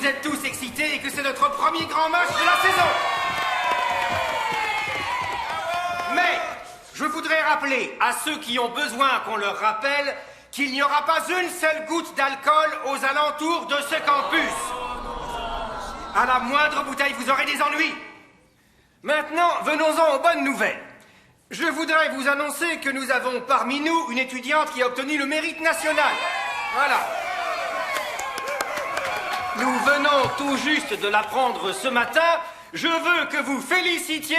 vous êtes tous excités et que c'est notre premier grand match de la saison. Mais je voudrais rappeler à ceux qui ont besoin qu'on leur rappelle qu'il n'y aura pas une seule goutte d'alcool aux alentours de ce campus. À la moindre bouteille, vous aurez des ennuis. Maintenant, venons-en aux bonnes nouvelles. Je voudrais vous annoncer que nous avons parmi nous une étudiante qui a obtenu le mérite national. Voilà. Nous venons tout juste de l'apprendre ce matin. Je veux que vous félicitiez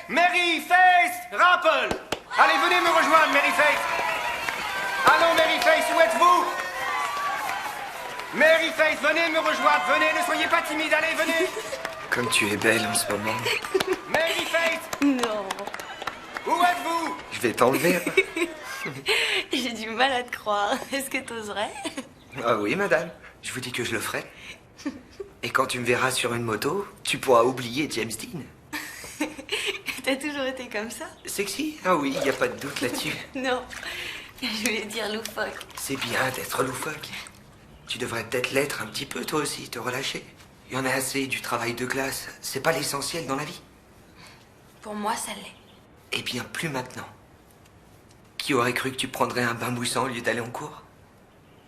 Mary Faith Rappel. Allez, venez me rejoindre, Mary Faith. Allons, Mary Faith, où êtes-vous? Mary Faith, venez me rejoindre, venez, ne soyez pas timide, allez, venez. Comme tu es belle en ce moment. Mary Faith. Non. Où êtes-vous? Je vais t'enlever. J'ai du mal à te croire. Est-ce que t'oserais? Ah oui, madame. Je vous dis que je le ferai. Et quand tu me verras sur une moto, tu pourras oublier James Dean. T'as toujours été comme ça? Sexy? Ah oui, il n'y a pas de doute là-dessus. Non. Je voulais dire loufoque. C'est bien d'être loufoque. Tu devrais peut-être l'être un petit peu, toi aussi, te relâcher. Il y en a assez du travail de classe. C'est pas l'essentiel dans la vie. Pour moi, ça l'est. Eh bien, plus maintenant. Qui aurait cru que tu prendrais un bain moussant au lieu d'aller en cours?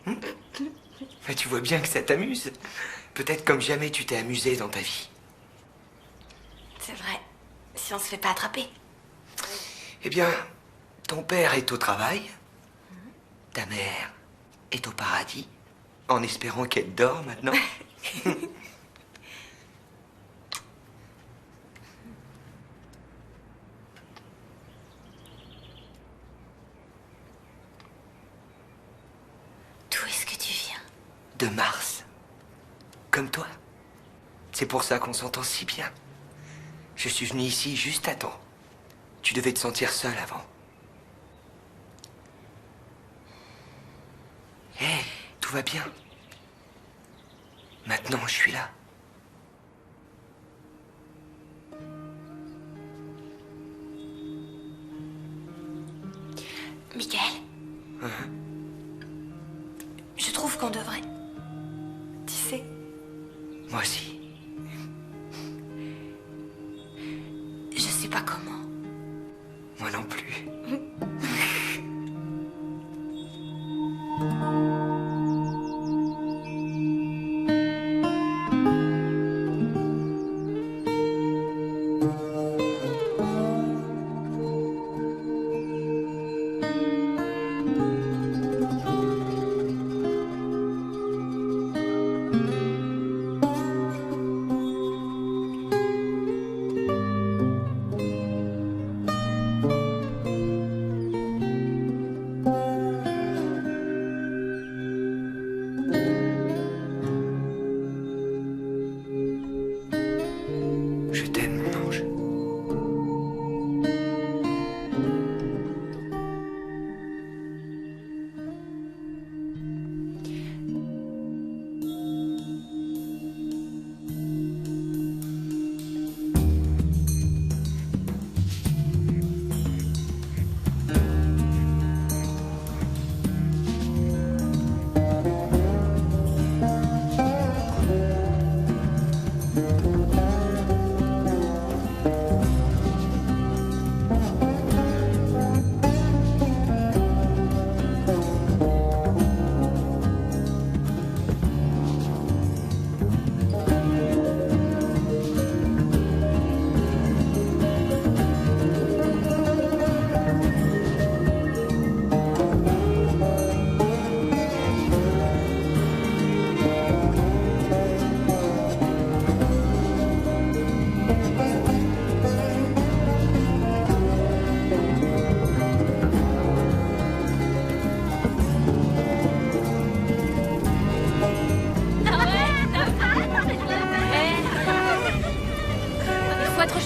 Mais tu vois bien que ça t'amuse. Peut-être comme jamais tu t'es amusé dans ta vie. C'est vrai. Si on se fait pas attraper. Eh bien, ton père est au travail. Ta mère est au paradis. En espérant qu'elle dort maintenant. D'où est-ce que tu viens? De Mars. Comme toi. C'est pour ça qu'on s'entend si bien. Je suis venu ici juste à temps. Tu devais te sentir seul avant. Hé, tout va bien. Maintenant, je suis là. Michael? Je trouve qu'on devrait... Tu sais... Moi aussi. Je sais pas comment. Moi non plus. Je t'aime, mon ange.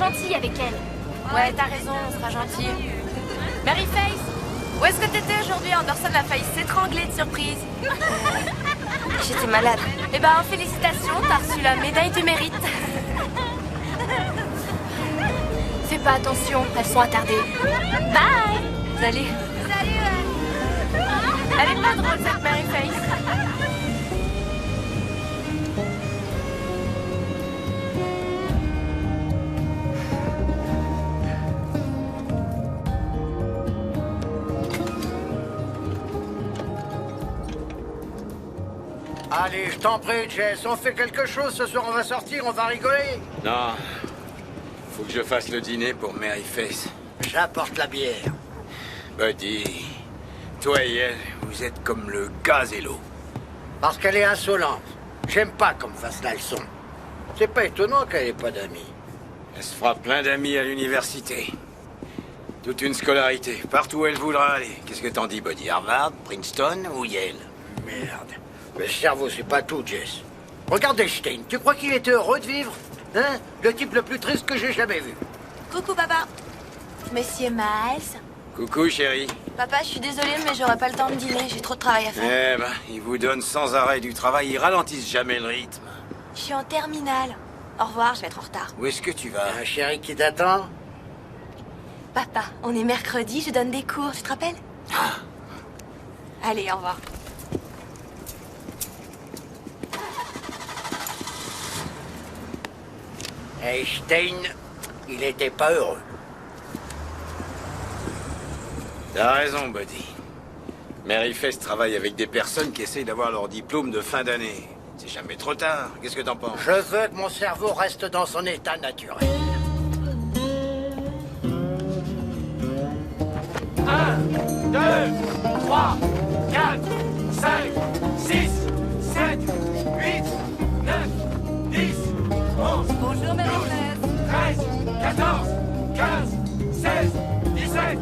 gentil avec elle. Ouais, t'as raison, on sera gentil. Mary Faith, où est-ce que t'étais aujourd'hui? Anderson a failli s'étrangler de surprise. J'étais malade. Eh ben, félicitations, t'as reçu la médaille du mérite. Fais pas attention, elles sont attardées. Bye. Salut. Elle est pas drôle, cette Mary Faith. Allez, je t'en prie, Jess, on fait quelque chose ce soir, on va sortir, on va rigoler. Non. Faut que je fasse le dîner pour Mary Face. J'apporte la bière. Buddy, toi et elle, vous êtes comme le gaz et l'eau. Parce qu'elle est insolente. J'aime pas qu'on me fasse la leçon. C'est pas étonnant qu'elle ait pas d'amis. Elle se fera plein d'amis à l'université. Toute une scolarité, partout où elle voudra aller. Qu'est-ce que t'en dis, Buddy? Harvard, Princeton ou Yale? Merde. Le cerveau, c'est pas tout, Jess. Regarde Einstein, tu crois qu'il était heureux de vivre? Hein? Le type le plus triste que j'ai jamais vu. Coucou, papa. Monsieur Miles. Coucou, chérie. Papa, je suis désolée, mais j'aurai pas le temps de dîner. J'ai trop de travail à faire. Eh ben, ils vous donnent sans arrêt du travail, ils ralentissent jamais le rythme. Je suis en terminale. Au revoir, je vais être en retard. Où est-ce que tu vas? Un chéri qui t'attend? Papa, on est mercredi, je donne des cours, tu te rappelles? Allez, au revoir. Einstein, il était pas heureux. T'as raison, Buddy. Mary Face travaille avec des personnes qui essayent d'avoir leur diplôme de fin d'année. C'est jamais trop tard. Qu'est-ce que t'en penses? Je veux que mon cerveau reste dans son état naturel. 1, 2, 3, 4, 5, 6, 7, 8, 9, 10, 11, Bonjour, Marie-Thérèse. 13, 14, 15, 16, 17.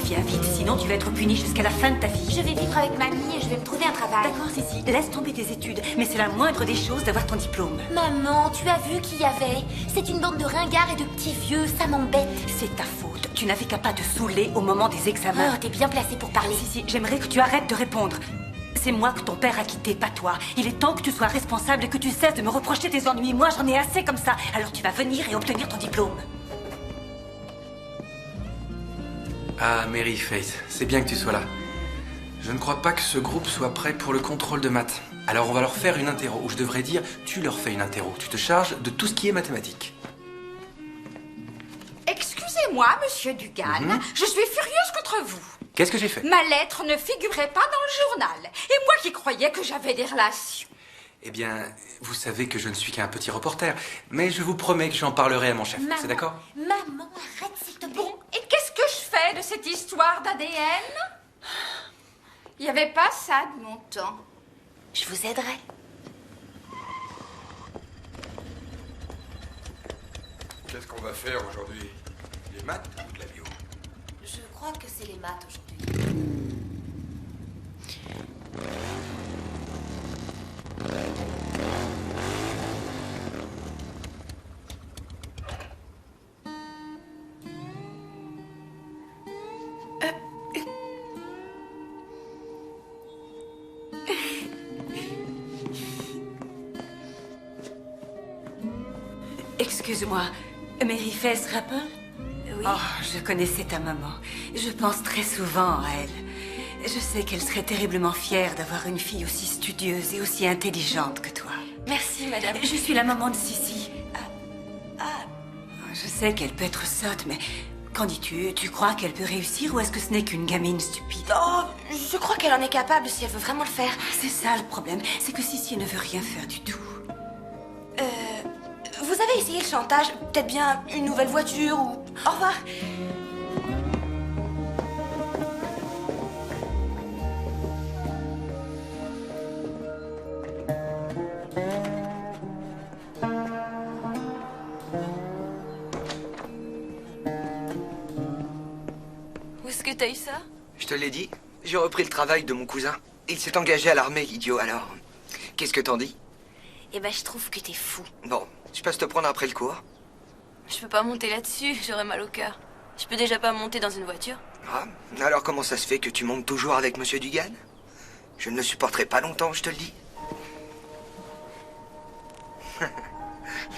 Viens vite, sinon tu vas être puni jusqu'à la fin de ta vie. Je vais vivre avec mamie et je vais me trouver un travail. D'accord, Sissi, laisse tomber tes études, mais c'est la moindre des choses d'avoir ton diplôme. Maman, tu as vu qui y avait? C'est une bande de ringards et de petits vieux, ça m'embête. C'est ta faute. Tu n'avais qu'à pas te saouler au moment des examens. Oh, t'es bien placée pour parler. Sissi, j'aimerais que tu arrêtes de répondre. C'est moi que ton père a quitté, pas toi. Il est temps que tu sois responsable et que tu cesses de me reprocher tes ennuis. Moi, j'en ai assez comme ça. Alors tu vas venir et obtenir ton diplôme. Ah, Mary Face, c'est bien que tu sois là. Je ne crois pas que ce groupe soit prêt pour le contrôle de maths. Alors on va leur faire une interro, ou je devrais dire, tu leur fais une interro. Tu te charges de tout ce qui est mathématiques. Excusez-moi, monsieur Dugan, je suis furieuse contre vous. Qu'est-ce que j'ai fait? Ma lettre ne figurait pas dans le journal. Et moi qui croyais que j'avais des relations. Eh bien, vous savez que je ne suis qu'un petit reporter, mais je vous promets que j'en parlerai à mon chef, c'est d'accord? Maman, arrête s'il te plaît. Bon, et qu'est-ce que je fais de cette histoire d'ADN? Il n'y avait pas ça de mon temps. Je vous aiderai. Qu'est-ce qu'on va faire aujourd'hui? Les maths ou de la bio? Je crois que c'est les maths aujourd'hui. Excuse-moi, Mary Face Rapper? Oui. Oh, je connaissais ta maman. Je pense très souvent à elle. Je sais qu'elle serait terriblement fière d'avoir une fille aussi studieuse et aussi intelligente que toi. Merci, madame. Je suis la maman de Sissi. Je sais qu'elle peut être sotte, mais qu'en dis-tu? Tu crois qu'elle peut réussir ou est-ce que ce n'est qu'une gamine stupide? Oh, je crois qu'elle en est capable si elle veut vraiment le faire. C'est ça le problème, c'est que Sissi ne veut rien faire du tout. Vous avez essayé le chantage? Peut-être bien une nouvelle voiture ou... Au revoir. Où est-ce que t'as eu ça? Je te l'ai dit, j'ai repris le travail de mon cousin. Il s'est engagé à l'armée, l'idiot, alors... Qu'est-ce que t'en dis? Eh ben, je trouve que t'es fou. Bon, je passe te prendre après le cours. Je peux pas monter là-dessus, j'aurais mal au cœur. Je peux déjà pas monter dans une voiture. Ah, alors comment ça se fait que tu montes toujours avec Monsieur Dugan? Je ne le supporterai pas longtemps, je te le dis.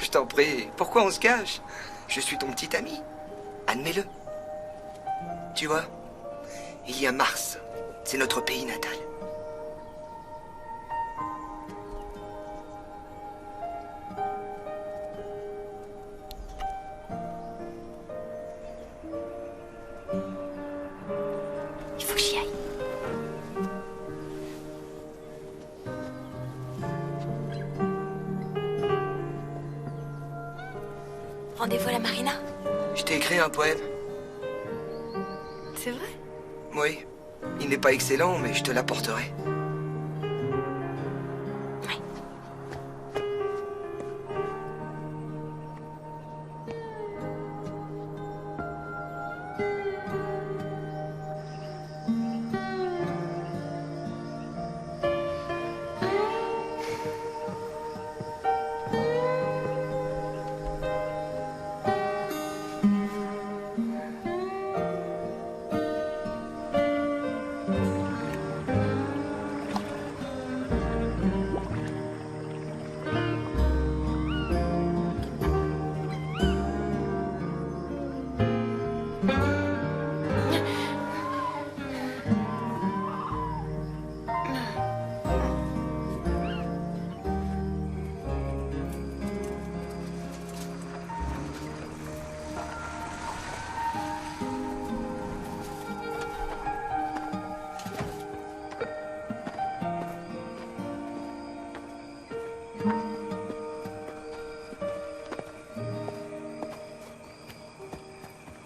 Je t'en prie, pourquoi on se cache? Je suis ton petit ami. Admets-le. Tu vois, il y a Mars. C'est notre pays natal. Il faut que j'y aille. Rendez-vous à la marina? Je t'ai écrit un poème. C'est vrai? Oui. Il n'est pas excellent, mais je te l'apporterai.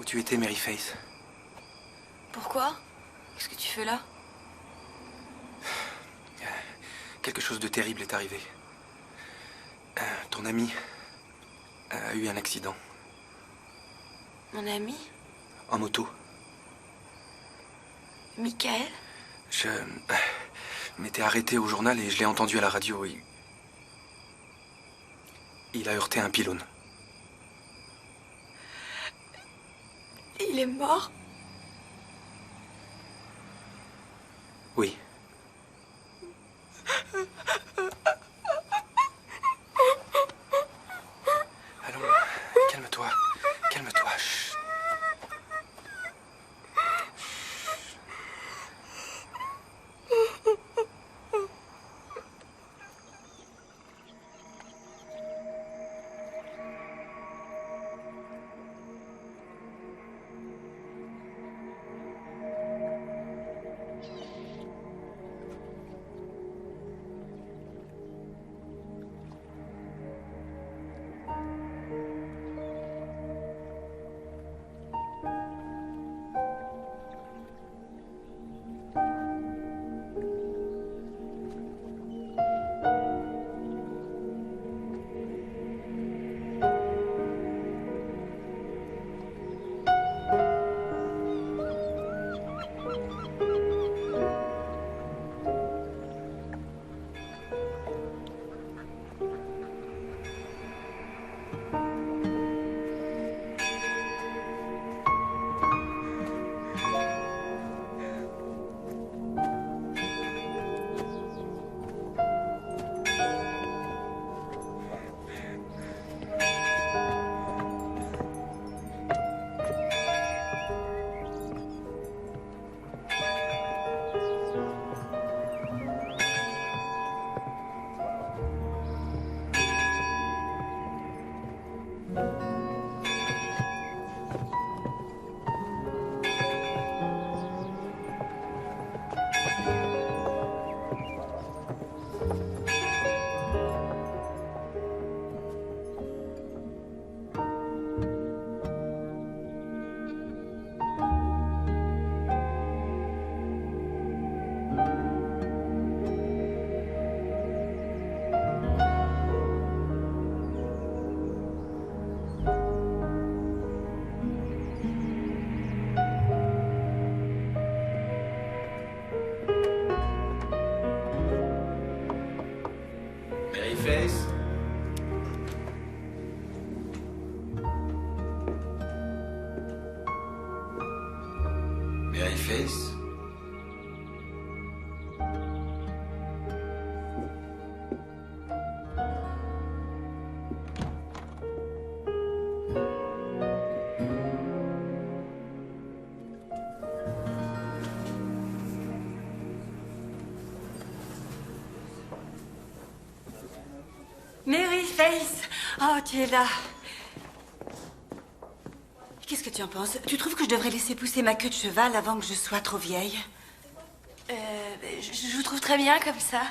Tu étais Mary Face. Pourquoi? Qu'est-ce que tu fais là? Quelque chose de terrible est arrivé. Ton ami a eu un accident. Mon ami? En moto. Michael? Je m'étais arrêté au journal et je l'ai entendu à la radio. Il a heurté un pylône. Il est mort? Oui. Allons, calme-toi. Calme-toi. Chut. Face. Mary Face. Mary Face! Oh, tu es là. Qu'est-ce que tu en penses? Tu trouves que je devrais laisser pousser ma queue de cheval avant que je sois trop vieille? Je vous trouve très bien comme ça.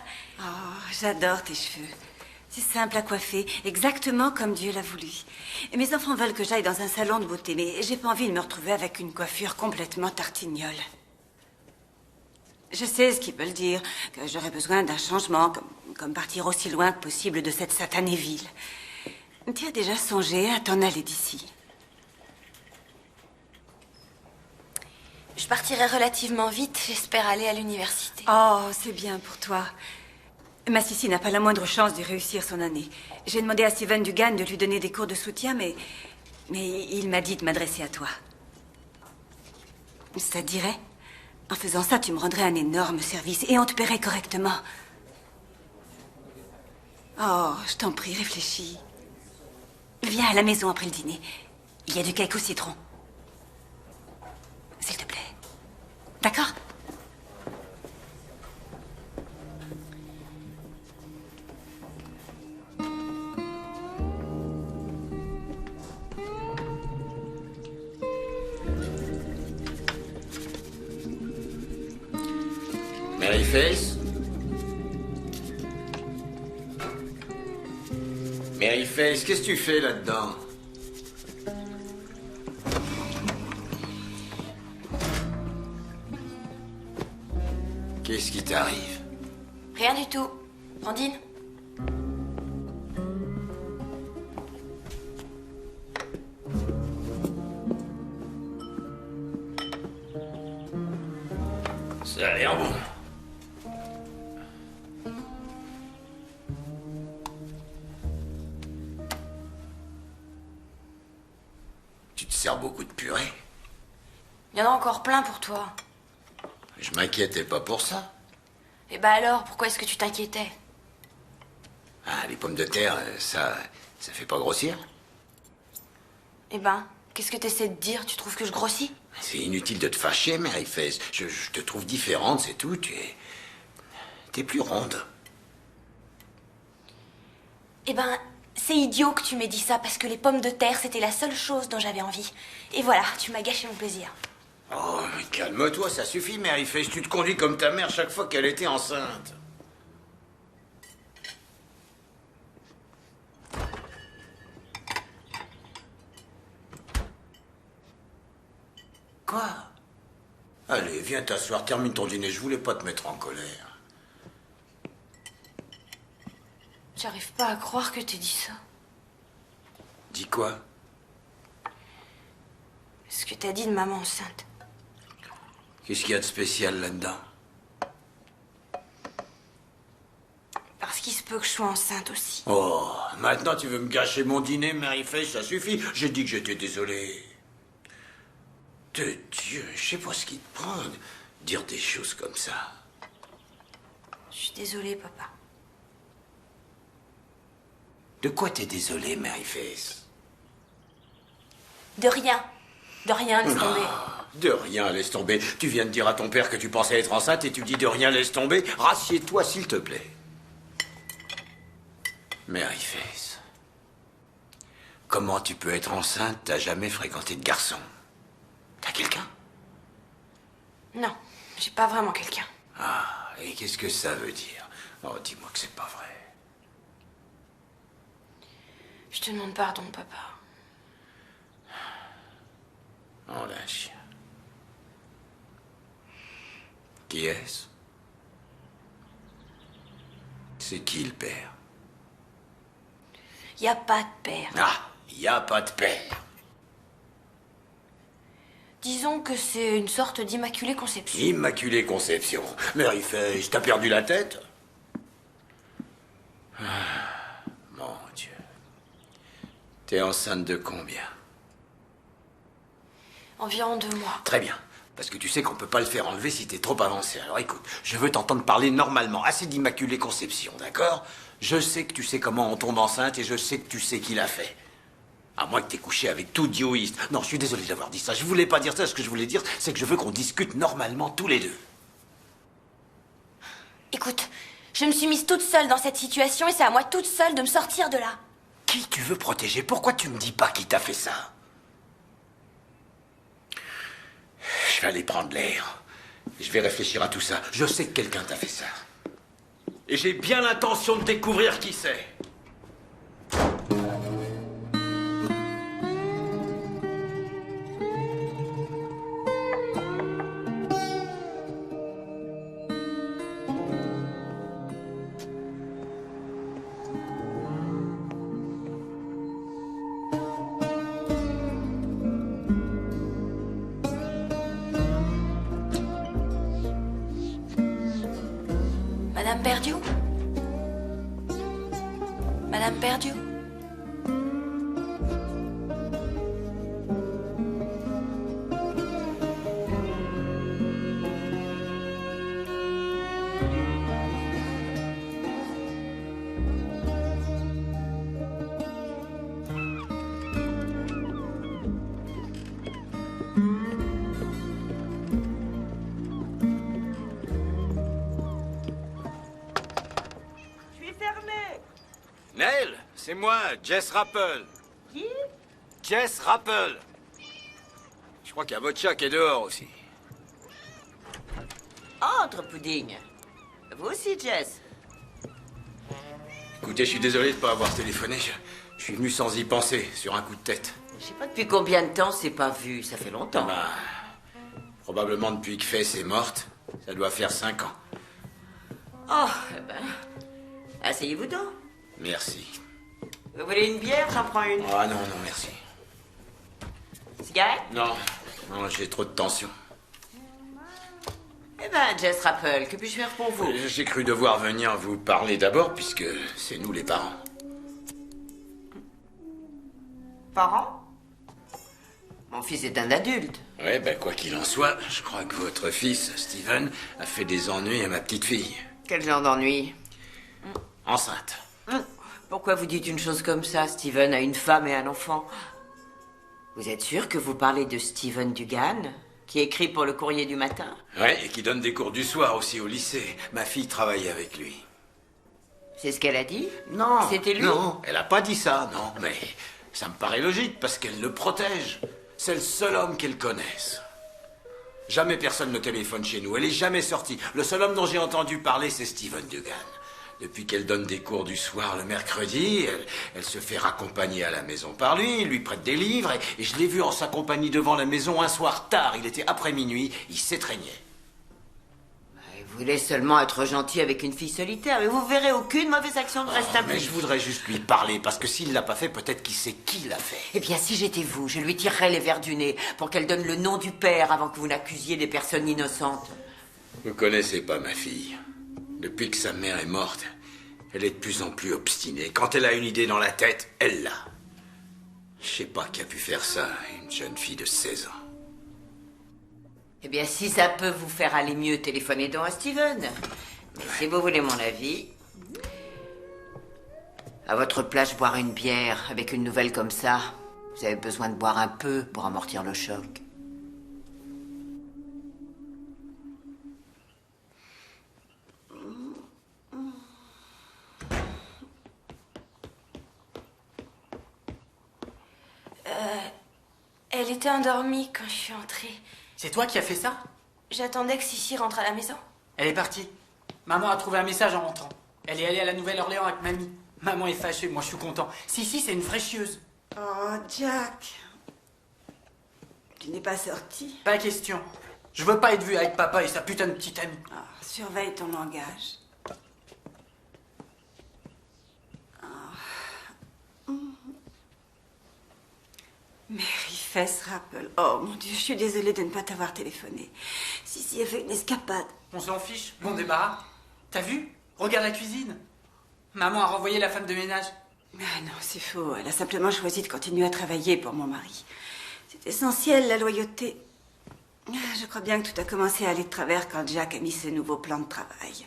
Oh, j'adore tes cheveux. C'est simple à coiffer, exactement comme Dieu l'a voulu. Et mes enfants veulent que j'aille dans un salon de beauté, mais j'ai pas envie de me retrouver avec une coiffure complètement tartignole. Je sais ce qu'ils veulent dire, que j'aurais besoin d'un changement, comme partir aussi loin que possible de cette satanée ville. Tu as déjà songé à t'en aller d'ici? Je partirai relativement vite, j'espère aller à l'université. Oh, c'est bien pour toi. Ma Sissi n'a pas la moindre chance de réussir son année. J'ai demandé à Steven Dugan de lui donner des cours de soutien, mais il m'a dit de m'adresser à toi. Ça te dirait? En faisant ça, tu me rendrais un énorme service et on te paierait correctement. Oh, je t'en prie, réfléchis. Viens à la maison après le dîner. Il y a du cake au citron. S'il te plaît. D'accord? Maryface? Maryface, qu'est-ce que tu fais là-dedans? Qu'est-ce qui t'arrive? Rien du tout. Andine? Ça a l'air bon. Tu te sers beaucoup de purée? Il y en a encore plein pour toi. Je m'inquiétais pas pour ça. Et bah alors, pourquoi est-ce que tu t'inquiétais? Ah, les pommes de terre, ça fait pas grossir? Eh ben, qu'est-ce que t'essaies de dire? Tu trouves que je grossis? C'est inutile de te fâcher, Maryface. Je te trouve différente, c'est tout. T'es plus ronde. Eh ben, c'est idiot que tu m'aies dit ça, parce que les pommes de terre, c'était la seule chose dont j'avais envie. Et voilà, tu m'as gâché mon plaisir. Oh, mais calme-toi, ça suffit, Maryface. Tu te conduis comme ta mère chaque fois qu'elle était enceinte. Quoi? Allez, viens t'asseoir, termine ton dîner. Je voulais pas te mettre en colère. J'arrive pas à croire que t'aies dit ça. Dis quoi? Ce que t'as dit de maman enceinte. Qu'est-ce qu'il y a de spécial là-dedans? Parce qu'il se peut que je sois enceinte aussi. Oh, maintenant tu veux me gâcher mon dîner, Maryface, ça suffit. J'ai dit que j'étais désolé. De Dieu, je sais pas ce qui te prend de dire des choses comme ça. Je suis désolée, papa. De quoi t'es désolé, Maryface? De rien. De rien, laisse tomber. De rien, laisse tomber. Tu viens de dire à ton père que tu pensais être enceinte et tu dis de rien, laisse tomber. Rassieds-toi, s'il te plaît. Maryface, comment tu peux être enceinte? T'as jamais fréquenté de garçon? T'as quelqu'un? Non, j'ai pas vraiment quelqu'un. Ah, et qu'est-ce que ça veut dire? Oh, dis-moi que c'est pas vrai. Je te demande pardon, papa. Oh, d'un chien. Qui est-ce? C'est qui le père? Y a pas de père. Ah, y a pas de père. Disons que c'est une sorte d'immaculée conception. Immaculée conception. Maryface, t'as perdu la tête? Ah, mon Dieu. T'es enceinte de combien? Environ 2 mois. Très bien. Parce que tu sais qu'on peut pas le faire enlever si t'es trop avancé. Alors écoute, je veux t'entendre parler normalement. Assez d'immaculée conception, d'accord? Je sais que tu sais comment on tombe enceinte et je sais que tu sais qui l'a fait. À moins que t'aies couché avec tout dioïste. Non, je suis désolé d'avoir dit ça. Je voulais pas dire ça. Ce que je voulais dire, c'est que je veux qu'on discute normalement tous les deux. Écoute, je me suis mise toute seule dans cette situation et c'est à moi toute seule de me sortir de là. Qui tu veux protéger? Pourquoi tu me dis pas qui t'a fait ça? vais aller prendre l'air. Je vais réfléchir à tout ça. Je sais que quelqu'un t'a fait ça. Et j'ai bien l'intention de découvrir qui c'est. Madame Perdieu? Madame Perdieu? Neil, c'est moi, Jess Rappel. Qui? Jess Rappel. Je crois qu'il y a votre chat qui est dehors aussi. Entre, Pudding. Vous aussi, Jess. Écoutez, je suis désolé de ne pas avoir téléphoné. Je suis venu sans y penser, sur un coup de tête. Je sais pas depuis combien de temps c'est pas vu. Ça fait longtemps. Bah, probablement depuis que Fess est morte. Ça doit faire 5 ans. Oh, eh ben... Asseyez-vous donc. Merci. Vous voulez une bière? J'en prends une. Ah non, non, merci. Cigarette? Non, non, j'ai trop de tension. Eh ben, Jess Rappel, que puis-je faire pour vous? J'ai cru devoir venir vous parler d'abord, puisque c'est nous les parents. Parents? Mon fils est un adulte. Ouais, ben quoi qu'il en soit, je crois que votre fils, Steven, a fait des ennuis à ma petite fille. Quel genre d'ennui? Enceinte. Pourquoi vous dites une chose comme ça? Steven a une femme et un enfant. Vous êtes sûr que vous parlez de Steven Dugan, qui écrit pour le Courrier du matin? Ouais, et qui donne des cours du soir aussi au lycée. Ma fille travaille avec lui. C'est ce qu'elle a dit? Non. C'était lui? Non, elle a pas dit ça, non. Mais ça me paraît logique, parce qu'elle le protège. C'est le seul homme qu'elle connaisse. Jamais personne ne téléphone chez nous. Elle est jamais sortie. Le seul homme dont j'ai entendu parler, c'est Steven Dugan. Depuis qu'elle donne des cours du soir le mercredi, elle se fait raccompagner à la maison par lui, il lui prête des livres, et je l'ai vu en sa compagnie devant la maison un soir tard, il était après minuit, il s'étreignait. Vous voulez seulement être gentil avec une fille solitaire, mais vous verrez aucune mauvaise action ne reste à Mais je voudrais juste lui parler, parce que s'il l'a pas fait, peut-être qu'il sait qui l'a fait. Eh bien, si j'étais vous, je lui tirerais les verres du nez pour qu'elle donne le nom du père avant que vous n'accusiez des personnes innocentes. Vous connaissez pas ma fille. Depuis que sa mère est morte, elle est de plus en plus obstinée. Quand elle a une idée dans la tête, elle l'a. Je sais pas qui a pu faire ça, une jeune fille de 16 ans. Eh bien, si ça peut vous faire aller mieux, téléphonez donc à Steven. Mais si vous voulez mon avis, à votre place, boire une bière avec une nouvelle comme ça, vous avez besoin de boire un peu pour amortir le choc. Elle était endormie quand je suis entrée. C'est toi qui as fait ça? J'attendais que Sissi rentre à la maison. Elle est partie. Maman a trouvé un message en rentrant. Elle est allée à la Nouvelle-Orléans avec mamie. Maman est fâchée, moi je suis content. Si, c'est une fraîcheuse. Oh, Jack. Tu n'es pas sorti? Pas question. Je veux pas être vu avec papa et sa putain de petite amie. Ah, surveille ton langage. Mary Fess Rappel. Oh mon Dieu, je suis désolée de ne pas t'avoir téléphoné. Si, a fait une escapade. On s'en fiche, bon débarras. T'as vu? Regarde la cuisine. Maman a renvoyé la femme de ménage. Ah non, c'est faux. Elle a simplement choisi de continuer à travailler pour mon mari. C'est essentiel, la loyauté. Je crois bien que tout a commencé à aller de travers quand Jack a mis ses nouveaux plans de travail.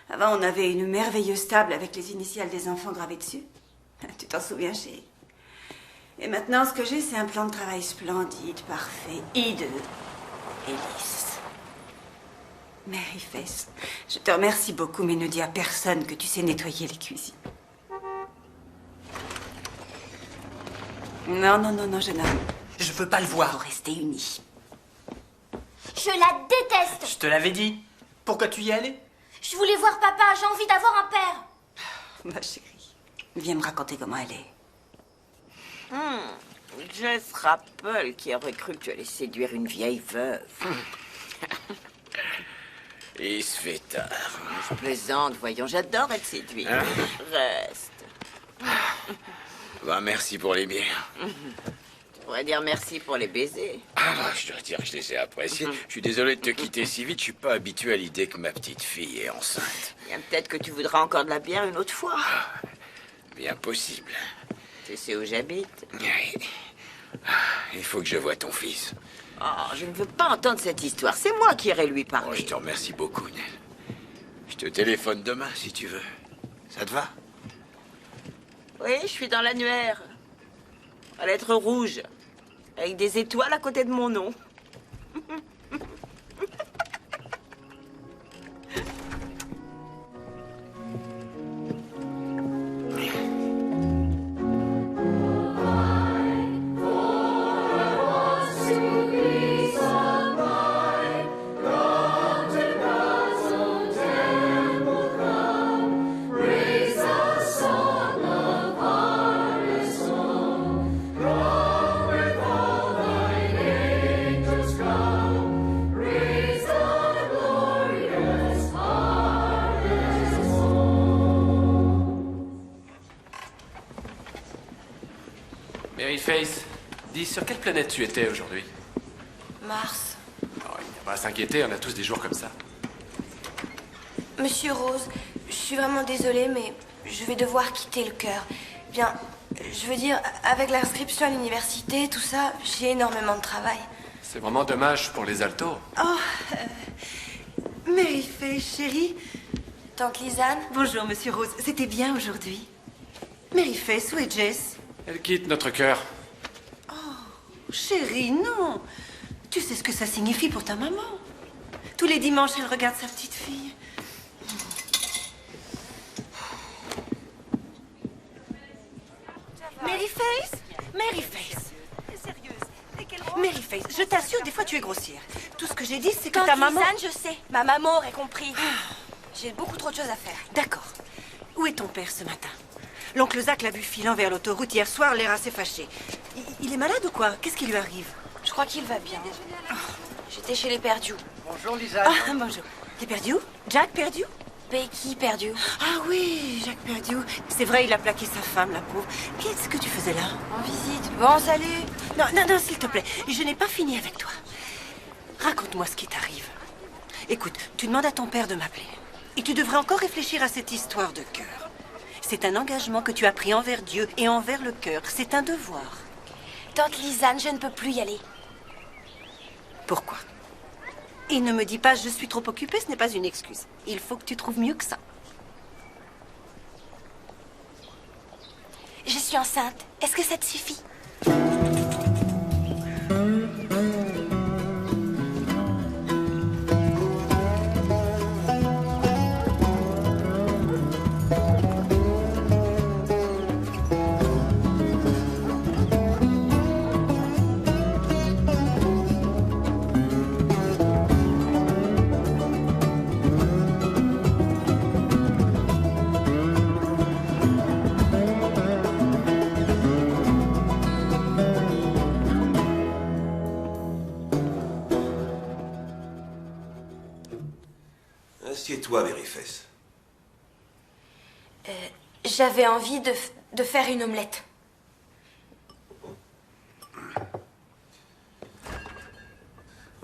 Avant, on avait une merveilleuse table avec les initiales des enfants gravées dessus. Tu t'en souviens, chérie? Et maintenant, ce que j'ai, c'est un plan de travail splendide, parfait, hideux et lisse. Mary Fess, je te remercie beaucoup, mais ne dis à personne que tu sais nettoyer les cuisines. Non, jeune homme. Je veux pas le voir. Faut rester unis. Je la déteste. Je te l'avais dit. Pourquoi tu y allais? Je voulais voir papa, j'ai envie d'avoir un père. Ma chérie, viens me raconter comment elle est. Jess Rappel qui aurait cru que tu allais séduire une vieille veuve. Il se fait tard. Je plaisante, voyons, j'adore être séduite. Reste. Bah, merci pour les bières. Tu pourrais dire merci pour les baisers. Ah, je dois dire que je les ai appréciés. Je suis désolé de te quitter si vite. Je suis pas habitué à l'idée que ma petite fille est enceinte. Bien, peut-être que tu voudras encore de la bière une autre fois. Bien possible. Tu sais où j'habite? Oui. Il faut que je voie ton fils. Oh, je ne veux pas entendre cette histoire. C'est moi qui irai lui parler. Oh, je te remercie beaucoup, Nell. Je te téléphone demain, si tu veux. Ça te va? Oui, je suis dans l'annuaire. À lettres rouges. Avec des étoiles à côté de mon nom. Maryface, dis, sur quelle planète tu étais aujourd'hui? Mars. Oh, il n'y a pas à s'inquiéter, on a tous des jours comme ça. Monsieur Rose, je suis vraiment désolée, mais je vais devoir quitter le chœur. Bien, je veux dire, avec l'inscription à l'université, tout ça, j'ai énormément de travail. C'est vraiment dommage pour les altos. Oh, Maryface, chérie. Tante Lisanne. Bonjour, monsieur Rose. C'était bien aujourd'hui. Maryface, où est Jess? Elle quitte notre cœur. Chérie, non. Tu sais ce que ça signifie pour ta maman. Tous les dimanches, elle regarde sa petite fille. Maryface? Maryface. Maryface, je t'assure, des fois tu es grossière. Tout ce que j'ai dit, c'est que Tante ta maman... Lisanne, je sais. Ma maman aurait compris. J'ai beaucoup trop de choses à faire. D'accord. Où est ton père ce matin? L'oncle Zach l'a vu filant vers l'autoroute hier soir, l'air assez fâché. Il est malade ou quoi? Qu'est-ce qui lui arrive? Je crois qu'il va bien. J'étais chez les Perdus. Bonjour, Lisa. Ah, bonjour. T'es perdu? Jack perdu? Becky Perdue. Ah oui, Jack perdu. C'est vrai, il a plaqué sa femme, la pauvre. Qu'est-ce que tu faisais là? En visite. Bon, salut. Non, non, non, s'il te plaît. Je n'ai pas fini avec toi. Raconte-moi ce qui t'arrive. Écoute, tu demandes à ton père de m'appeler. Et tu devrais encore réfléchir à cette histoire de cœur. C'est un engagement que tu as pris envers Dieu et envers le cœur. C'est un devoir. Tante Lisanne, je ne peux plus y aller. Pourquoi? Et ne me dis pas je suis trop occupée, ce n'est pas une excuse. Il faut que tu trouves mieux que ça. Je suis enceinte. Est-ce que ça te suffit? Assieds-toi, Maryface. J'avais envie de faire une omelette.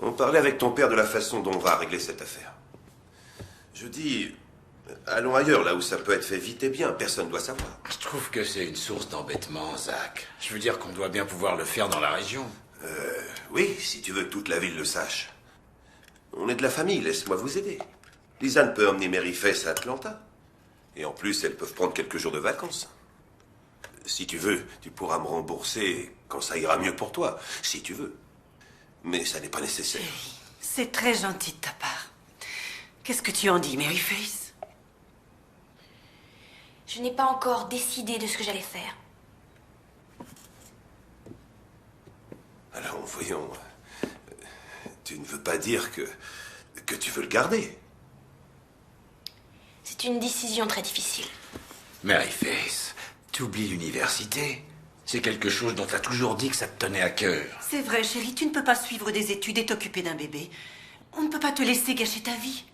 On parlait avec ton père de la façon dont on va régler cette affaire. Je dis, allons ailleurs, là où ça peut être fait vite et bien. Personne ne doit savoir. Je trouve que c'est une source d'embêtement, Zach. Je veux dire qu'on doit bien pouvoir le faire dans la région. Oui, si tu veux que toute la ville le sache. On est de la famille, laisse-moi vous aider. Lisanne peut emmener Maryface à Atlanta. Et en plus, elles peuvent prendre quelques jours de vacances. Si tu veux, tu pourras me rembourser quand ça ira mieux pour toi. Si tu veux. Mais ça n'est pas nécessaire. C'est très gentil de ta part. Qu'est-ce que tu en dis, Maryface? Je n'ai pas encore décidé de ce que j'allais faire. Alors, voyons. Tu ne veux pas dire que tu veux le garder? C'est une décision très difficile. Mary Faith, tu oublies l'université. C'est quelque chose dont tu as toujours dit que ça te tenait à cœur. C'est vrai, chérie, tu ne peux pas suivre des études et t'occuper d'un bébé. On ne peut pas te laisser gâcher ta vie.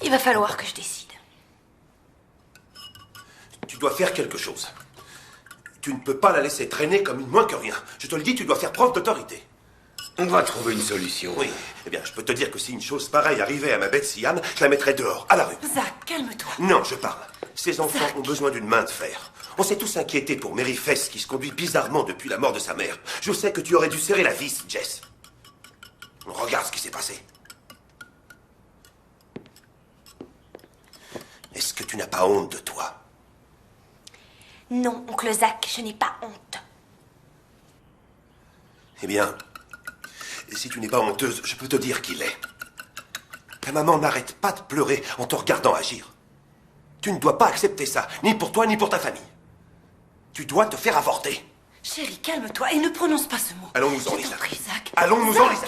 Il va falloir que je décide. Tu dois faire quelque chose. Tu ne peux pas la laisser traîner comme une moins que rien. Je te le dis, tu dois faire preuve d'autorité. On va trouver une solution. Oui. Eh bien, je peux te dire que si une chose pareille arrivait à ma Betsy Ann, je la mettrais dehors, à la rue. Zach, calme-toi. Non, je parle. Ces enfants ont besoin d'une main de fer. On s'est tous inquiétés pour Mary Faith, qui se conduit bizarrement depuis la mort de sa mère. Je sais que tu aurais dû serrer la vis, Jess. Regarde ce qui s'est passé. Est-ce que tu n'as pas honte de toi? Non, oncle Zach, je n'ai pas honte. Eh bien, si tu n'es pas honteuse, je peux te dire qu'il est. Ta maman n'arrête pas de pleurer en te regardant agir. Tu ne dois pas accepter ça, ni pour toi, ni pour ta famille. Tu dois te faire avorter. Chérie, calme-toi et ne prononce pas ce mot. Allons-nous-en, Je Lisa. t'en prie, Zach. Allons-nous-en, Lisa.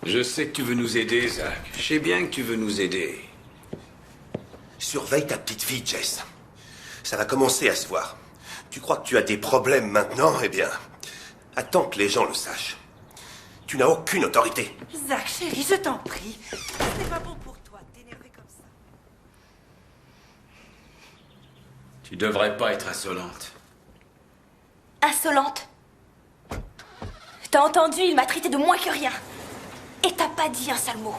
Je sais que tu veux nous aider, Zach. Je sais bien que tu veux nous aider. Surveille ta petite fille, Jess. Ça va commencer à se voir. Tu crois que tu as des problèmes maintenant? Eh bien, attends que les gens le sachent. Tu n'as aucune autorité. Zach, chérie, je t'en prie. C'est pas bon pour toi de t'énerver comme ça. Tu devrais pas être insolente. Insolente. T'as entendu, il m'a traité de moins que rien. Et t'as pas dit un seul mot.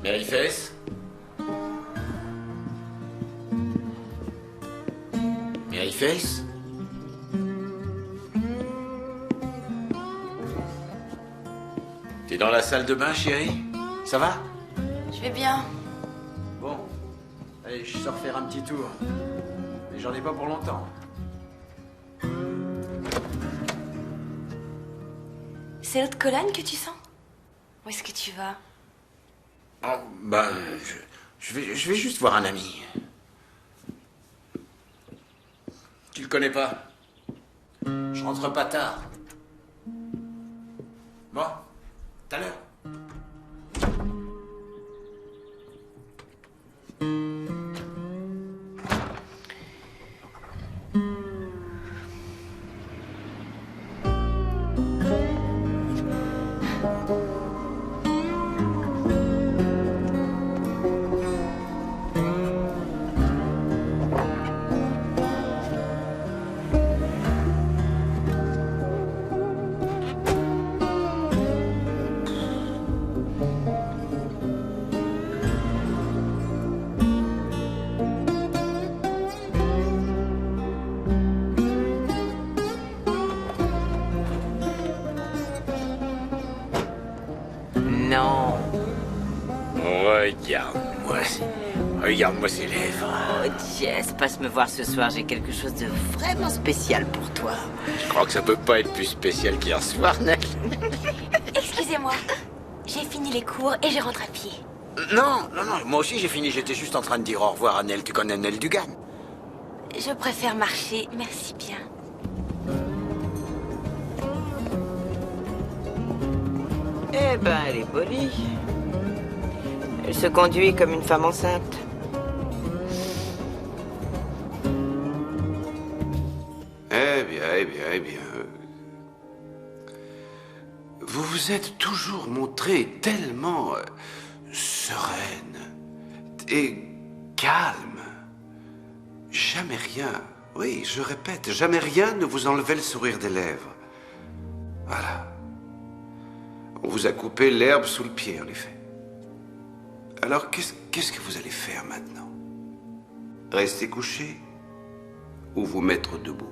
Mary Faith? Mary Faith? T'es dans la salle de bain, chérie? Ça va? Je vais bien. Bon. Allez, je sors faire un petit tour. Mais j'en ai pas pour longtemps. C'est l'autre colonne que tu sens? Où est-ce que tu vas? Oh, bah, je vais juste voir un ami. Tu le connais pas? Je rentre pas tard. Bon, tout à l'heure. Non. Regarde-moi ces lèvres. Oh, Jess, passe me voir ce soir. J'ai quelque chose de vraiment spécial pour toi. Je crois que ça peut pas être plus spécial qu'hier soir, Nell. Excusez-moi. J'ai fini les cours et je rentre à pied. Non, moi aussi j'ai fini. J'étais juste en train de dire au revoir à Nell. Tu connais Nell Dugan? Je préfère marcher, merci bien. Eh ben, elle est polie. Elle se conduit comme une femme enceinte. Eh bien. Vous vous êtes toujours montré tellement sereine et calme. Jamais rien, oui, je répète, jamais rien ne vous enlevait le sourire des lèvres. Voilà. On vous a coupé l'herbe sous le pied, en effet. Alors, qu'est-ce que vous allez faire maintenant? Rester couché ou vous mettre debout?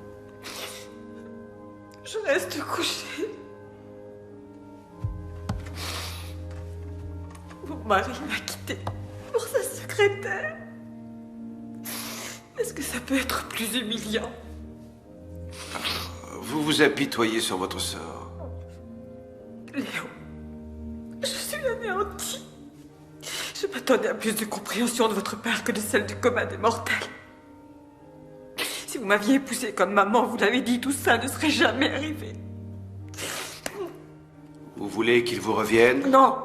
Je reste couchée. Mon mari m'a quittée pour sa secrétaire. Est-ce que ça peut être plus humiliant? Vous vous apitoyez sur votre sort. Léo, je suis anéantie. Je m'attendais à plus de compréhension de votre part que de celle du commun des mortels. Si vous m'aviez épousée comme maman, vous l'avez dit, tout ça ne serait jamais arrivé. Vous voulez qu'il vous revienne? Non.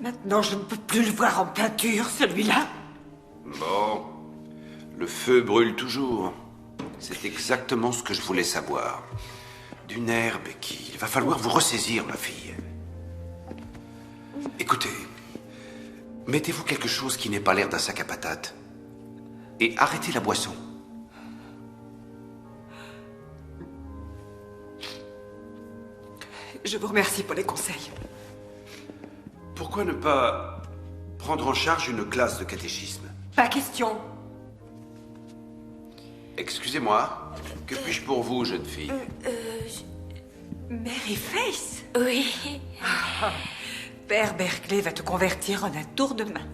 Maintenant, je ne peux plus le voir en peinture, celui-là. Bon. Le feu brûle toujours. C'est exactement ce que je voulais savoir. Du nerf, Becky. Il va falloir vous ressaisir, ma fille. Écoutez, mettez-vous quelque chose qui n'ait pas l'air d'un sac à patates. Et arrêtez la boisson. Je vous remercie pour les conseils. Pourquoi ne pas prendre en charge une classe de catéchisme? Pas question. Excusez-moi, que puis-je pour vous, jeune fille? Mary Face? Oui. Père Berkeley va te convertir en un tour de main.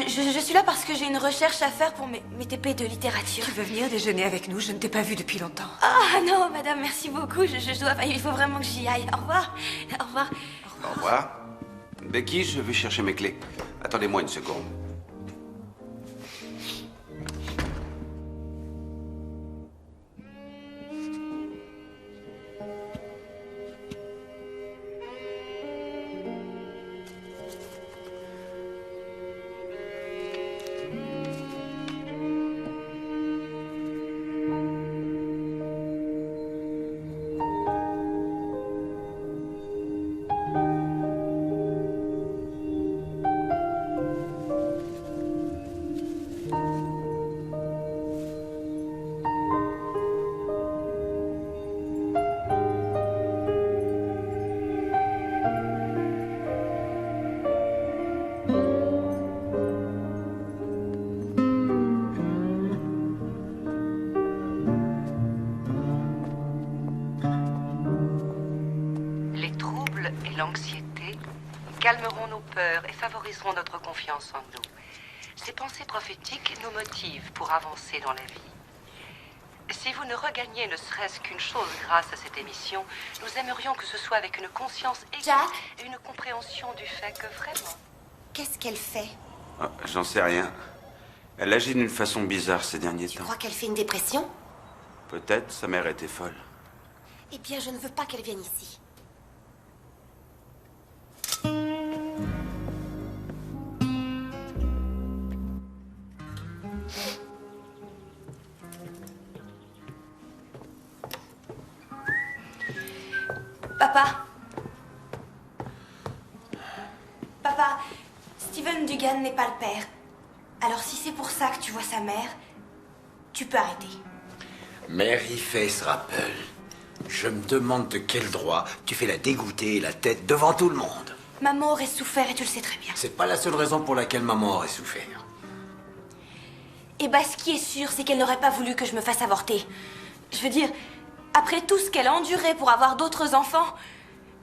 Je suis là parce que j'ai une recherche à faire pour mes TP de littérature. Tu veux venir déjeuner avec nous? Je ne t'ai pas vu depuis longtemps. Ah non, madame, merci beaucoup. Je dois... Il faut vraiment que j'y aille. Au revoir. Au revoir. Au revoir. Becky, je vais chercher mes clés. Attendez-moi une seconde. L'anxiété calmeront nos peurs et favoriseront notre confiance en nous. Ces pensées prophétiques nous motivent pour avancer dans la vie. Si vous ne regagnez ne serait-ce qu'une chose grâce à cette émission, nous aimerions que ce soit avec une conscience aiguë et une compréhension du fait que vraiment... Qu'est-ce qu'elle fait? Ah, j'en sais rien. Elle agit d'une façon bizarre ces derniers temps. Tu crois qu'elle fait une dépression? Peut-être, sa mère était folle. Eh bien, je ne veux pas qu'elle vienne ici. Papa. Papa, Steven Dugan n'est pas le père. Alors si c'est pour ça que tu vois sa mère, tu peux arrêter. Mary Face Rappel, je me demande de quel droit tu fais la dégoûter et la tête devant tout le monde. Maman aurait souffert et tu le sais très bien. C'est pas la seule raison pour laquelle maman aurait souffert. Et bah ce qui est sûr, c'est qu'elle n'aurait pas voulu que je me fasse avorter. Je veux dire, après tout ce qu'elle a enduré pour avoir d'autres enfants.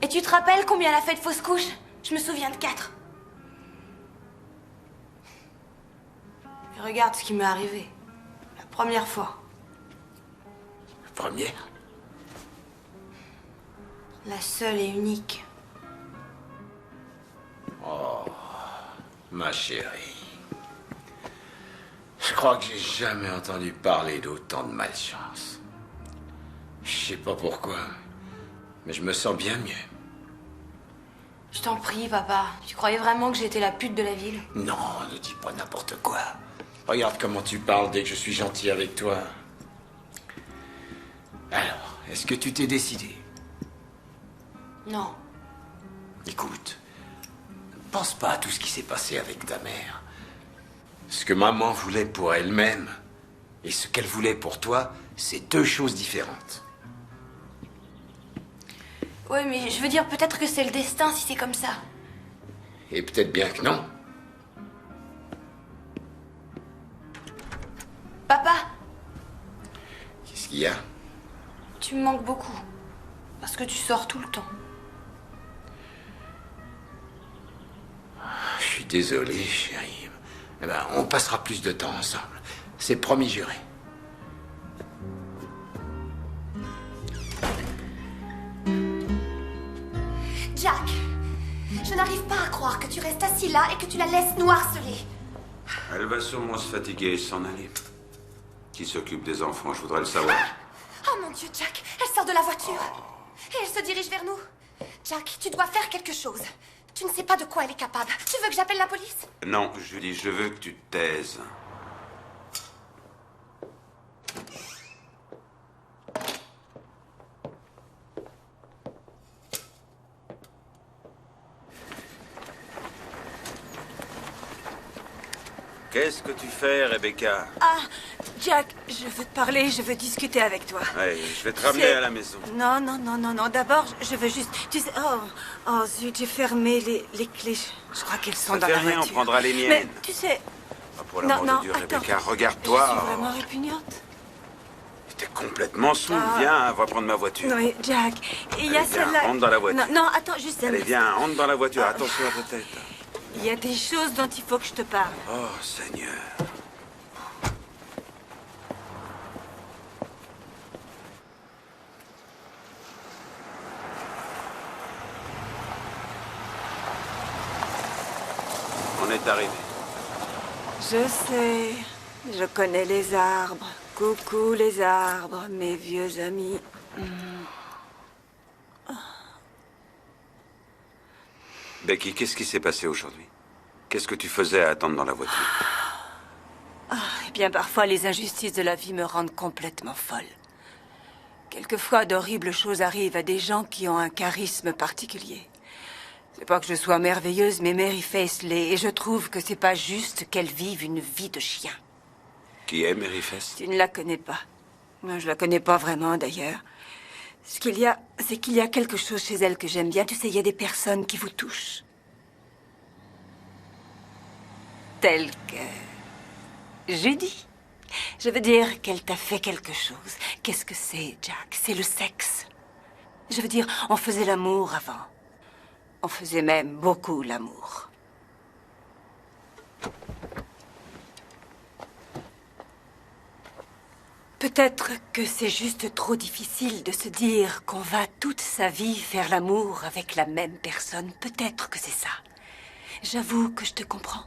Et tu te rappelles combien elle a fait de fausses couches? Je me souviens de 4. Et regarde ce qui m'est arrivé. La première fois. La première? La seule et unique. Oh, ma chérie. Je crois que j'ai jamais entendu parler d'autant de malchance. Je sais pas pourquoi, mais je me sens bien mieux. Je t'en prie, papa. Tu croyais vraiment que j'étais la pute de la ville? Non, ne dis pas n'importe quoi. Regarde comment tu parles dès que je suis gentil avec toi. Alors, est-ce que tu t'es décidé? Non. Écoute, ne pense pas à tout ce qui s'est passé avec ta mère. Ce que maman voulait pour elle-même et ce qu'elle voulait pour toi, c'est 2 choses différentes. Oui, mais je veux dire, peut-être que c'est le destin si c'est comme ça. Et peut-être bien que non. Papa, Qu'est-ce qu'il y a? tu me manques beaucoup. Parce que tu sors tout le temps. Je suis désolé, chérie. Eh ben, on passera plus de temps ensemble. C'est promis juré. Jack, je n'arrive pas à croire que tu restes assis là et que tu la laisses nous harceler. Elle va sûrement se fatiguer et s'en aller. Qui s'occupe des enfants, je voudrais le savoir. Oh mon Dieu, Jack, elle sort de la voiture. Et elle se dirige vers nous. Jack, tu dois faire quelque chose. Tu ne sais pas de quoi elle est capable. Tu veux que j'appelle la police? Non, Julie, je veux que tu te taises. Qu'est-ce que tu fais, Rebecca? Ah, Jack, je veux te parler, je veux discuter avec toi. Ouais, je vais te ramener à la maison. Non, non, non, non, non. D'abord, je veux juste... Tu sais... Oh, zut, j'ai fermé les clés. Je crois qu'elles sont dans la voiture. On prendra les miennes. Mais, tu sais... Oh, pour l'amour de Dieu, Rebecca, regarde-toi. Je suis vraiment répugnante. T'es complètement saoule. Ah. Viens, va prendre ma voiture. Oui, Jack, il y a celle-là... rentre dans la voiture. Non, non, attends, juste un Allez, instant. viens, rentre dans la voiture. Attention à ta tête. Il y a des choses dont il faut que je te parle. Oh, Seigneur. On est arrivé. Je sais, je connais les arbres. Coucou les arbres, mes vieux amis. Becky, qu'est-ce qui s'est passé aujourd'hui? Qu'est-ce que tu faisais à attendre dans la voiture? Eh bien, parfois, les injustices de la vie me rendent complètement folle. Quelquefois, d'horribles choses arrivent à des gens qui ont un charisme particulier. C'est pas que je sois merveilleuse, mais Mary Faith l'est, et je trouve que c'est pas juste qu'elle vive une vie de chien. Qui est Mary Faith? Tu ne la connais pas. Moi, je la connais pas vraiment, d'ailleurs. Ce qu'il y a, c'est qu'il y a quelque chose chez elle que j'aime bien. Tu sais, il y a des personnes qui vous touchent. Telles que... Judy. Je veux dire qu'elle t'a fait quelque chose. Qu'est-ce que c'est, Jack? C'est le sexe. Je veux dire, on faisait l'amour avant. On faisait même beaucoup l'amour. Peut-être que c'est juste trop difficile de se dire qu'on va toute sa vie faire l'amour avec la même personne. Peut-être que c'est ça. J'avoue que je te comprends.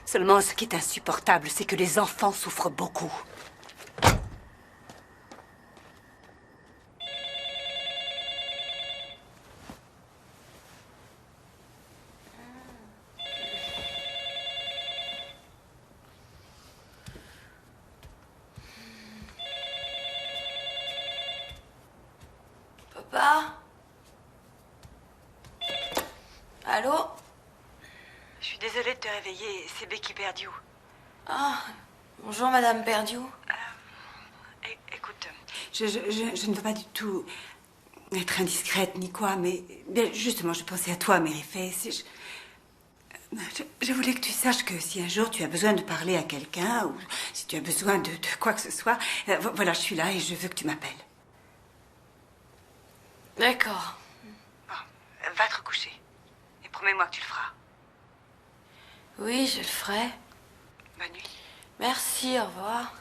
Seulement, ce qui est insupportable, c'est que les enfants souffrent beaucoup. Papa? Allô? Je suis désolée de te réveiller, c'est Becky Perdieu. Ah, bonjour Madame Perdieu. Écoute, je ne veux pas du tout être indiscrète ni quoi, mais bien, justement, je pensais à toi, Mary Faith. Et je voulais que tu saches que si un jour tu as besoin de parler à quelqu'un, ou si tu as besoin de quoi que ce soit, voilà, je suis là et je veux que tu m'appelles. D'accord. Bon, va te recoucher. Et promets-moi que tu le feras. Oui, je le ferai. Bonne nuit. Merci, au revoir.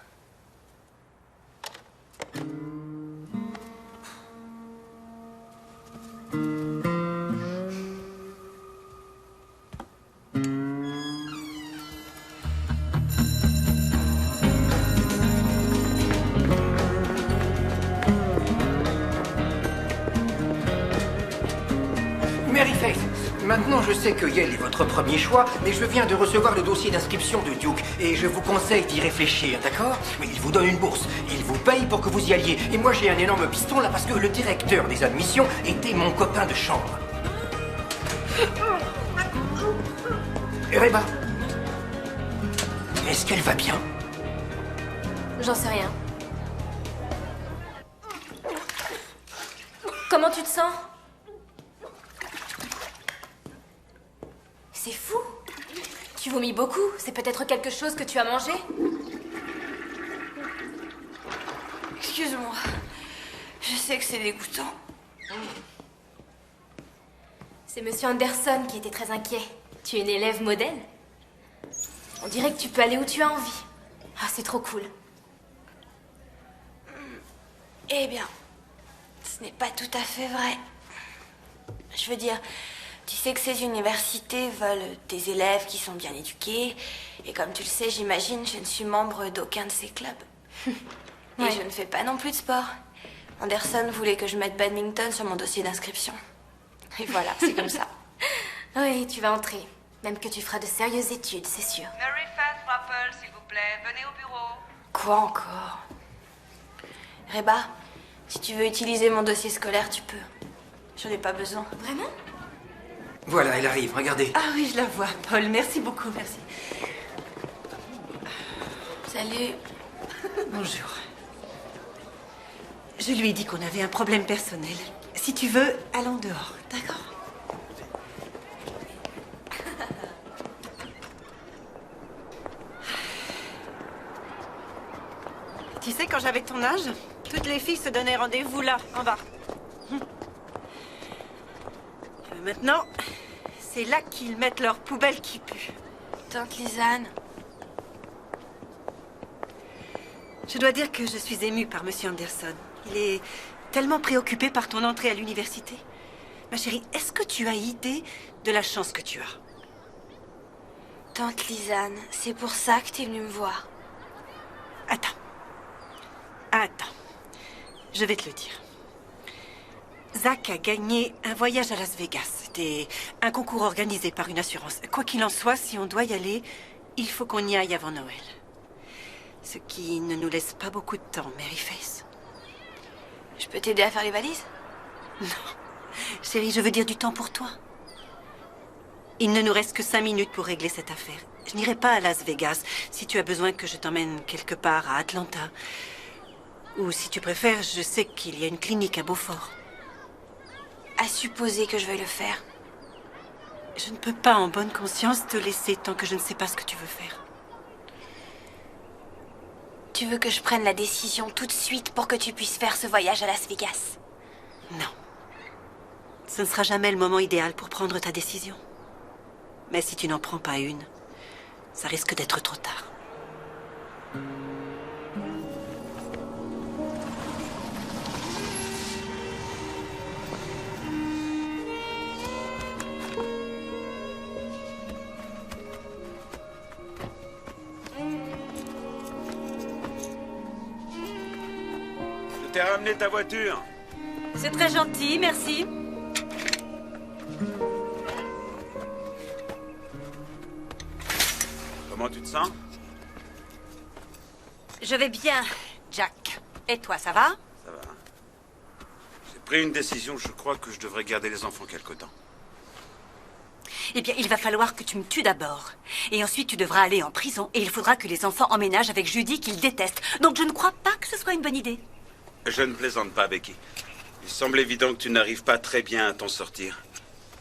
Mary Faith, maintenant je sais que Yale est votre premier choix, mais je viens de recevoir le dossier d'inscription de Duke et je vous conseille d'y réfléchir, d'accord? Mais il vous donne une bourse, il vous paye pour que vous y alliez. Et moi j'ai un énorme piston là parce que le directeur des admissions était mon copain de chambre. Reba, est-ce qu'elle va bien? J'en sais rien. Comment tu te sens? C'est fou. Tu vomis beaucoup. C'est peut-être quelque chose que tu as mangé? Excuse-moi. Je sais que c'est dégoûtant. C'est Monsieur Anderson qui était très inquiet. Tu es une élève modèle. On dirait que tu peux aller où tu as envie. Ah, c'est trop cool. Eh bien, ce n'est pas tout à fait vrai. Je veux dire, tu sais que ces universités veulent des élèves qui sont bien éduqués. Et comme tu le sais, j'imagine, je ne suis membre d'aucun de ces clubs. Et je ne fais pas non plus de sport. Anderson voulait que je mette badminton sur mon dossier d'inscription. Et voilà, c'est comme ça. Oui, tu vas entrer. Même que tu feras de sérieuses études, c'est sûr. Mary Faith Rappel, s'il vous plaît, venez au bureau. Quoi encore? Reba, si tu veux utiliser mon dossier scolaire, tu peux. J'en ai pas besoin. Vraiment? Voilà, elle arrive, regardez. Ah oui, je la vois, Paul. Merci beaucoup, merci. Salut. Bonjour. Je lui ai dit qu'on avait un problème personnel. Si tu veux, allons dehors, d'accord? Tu sais, quand j'avais ton âge, toutes les filles se donnaient rendez-vous là, en bas. Maintenant, c'est là qu'ils mettent leurs poubelles qui puent. Tante Lisanne. Je dois dire que je suis émue par Monsieur Anderson. Il est tellement préoccupé par ton entrée à l'université. Ma chérie, est-ce que tu as idée de la chance que tu as? Tante Lisanne, c'est pour ça que t'es venue me voir. Attends. Je vais te le dire. Zach a gagné un voyage à Las Vegas. C'était un concours organisé par une assurance. Quoi qu'il en soit, si on doit y aller, il faut qu'on y aille avant Noël. Ce qui ne nous laisse pas beaucoup de temps, Mary Faith. Je peux t'aider à faire les valises? Non. Chérie, je veux dire du temps pour toi. Il ne nous reste que 5 minutes pour régler cette affaire. Je n'irai pas à Las Vegas si tu as besoin que je t'emmène quelque part à Atlanta. Ou si tu préfères, je sais qu'il y a une clinique à Beaufort. À supposer que je veuille le faire. Je ne peux pas en bonne conscience te laisser tant que je ne sais pas ce que tu veux faire. Tu veux que je prenne la décision tout de suite pour que tu puisses faire ce voyage à Las Vegas? Non. Ce ne sera jamais le moment idéal pour prendre ta décision. Mais si tu n'en prends pas une, ça risque d'être trop tard. Je t'ai ramené ta voiture. C'est très gentil, merci. Comment tu te sens? Je vais bien, Jack. Et toi, ça va? Ça va. J'ai pris une décision, je crois que je devrais garder les enfants quelque temps. Eh bien, il va falloir que tu me tues d'abord. Et ensuite, tu devras aller en prison. Et il faudra que les enfants emménagent avec Judy, qu'ils détestent. Donc, je ne crois pas que ce soit une bonne idée. Je ne plaisante pas, Becky. Il semble évident que tu n'arrives pas très bien à t'en sortir.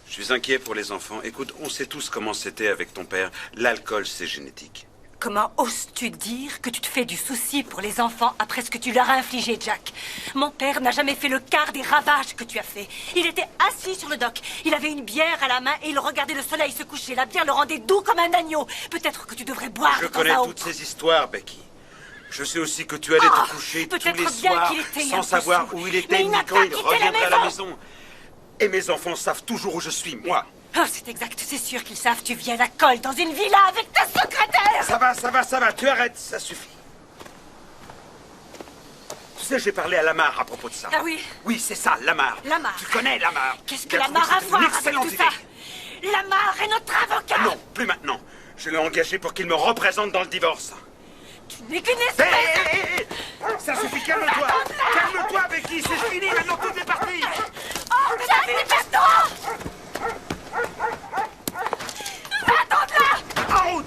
Je suis inquiet pour les enfants. Écoute, on sait tous comment c'était avec ton père. L'alcool, c'est génétique. Comment oses-tu dire que tu te fais du souci pour les enfants après ce que tu leur as infligé, Jack? Mon père n'a jamais fait le quart des ravages que tu as fait. Il était assis sur le dock. Il avait une bière à la main et il regardait le soleil se coucher. La bière le rendait doux comme un agneau. Peut-être que tu devrais boire. Je connais toutes ces histoires, Becky. Je sais aussi que tu allais te coucher tous les soirs sans savoir où il était ni quand il reviendrait à la maison. Et mes enfants savent toujours où je suis, moi. Oh, c'est exact, c'est sûr qu'ils savent. Tu viens à Cole dans une villa avec ta secrétaire. Ça va, tu arrêtes, ça suffit. Tu sais, j'ai parlé à Lamar à propos de ça. Ah oui? Oui, c'est ça, Lamar. Lamar. Tu connais Lamar. Qu'est-ce que Lamar a à voir avec tout ça? Lamar est notre avocat. Non, plus maintenant. Je l'ai engagé pour qu'il me représente dans le divorce. Tu n'es qu'une espèce. Hé, ça suffit, calme-toi. Calme-toi, Becky, c'est fini, maintenant tout est parti. Oh, Jack, dépêche-toi. Va-t'en là. En route.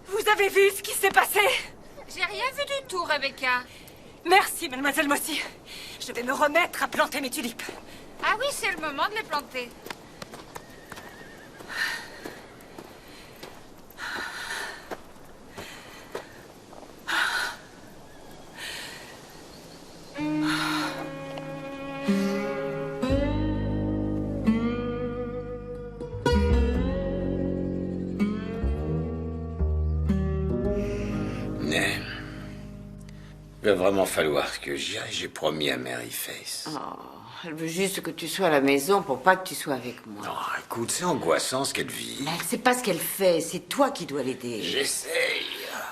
Vous avez vu ce qui s'est passé? J'ai rien vu du tout, Rebecca. Merci, mademoiselle Mossy. Je vais me remettre à planter mes tulipes. Ah oui, c'est le moment de les planter. Il va vraiment falloir que j'y aille, j'ai promis à Mary Face. Oh, elle veut juste que tu sois à la maison pour pas que tu sois avec moi. Non, écoute, c'est angoissant ce qu'elle vit. Elle sait pas ce qu'elle fait, c'est toi qui dois l'aider. J'essaye.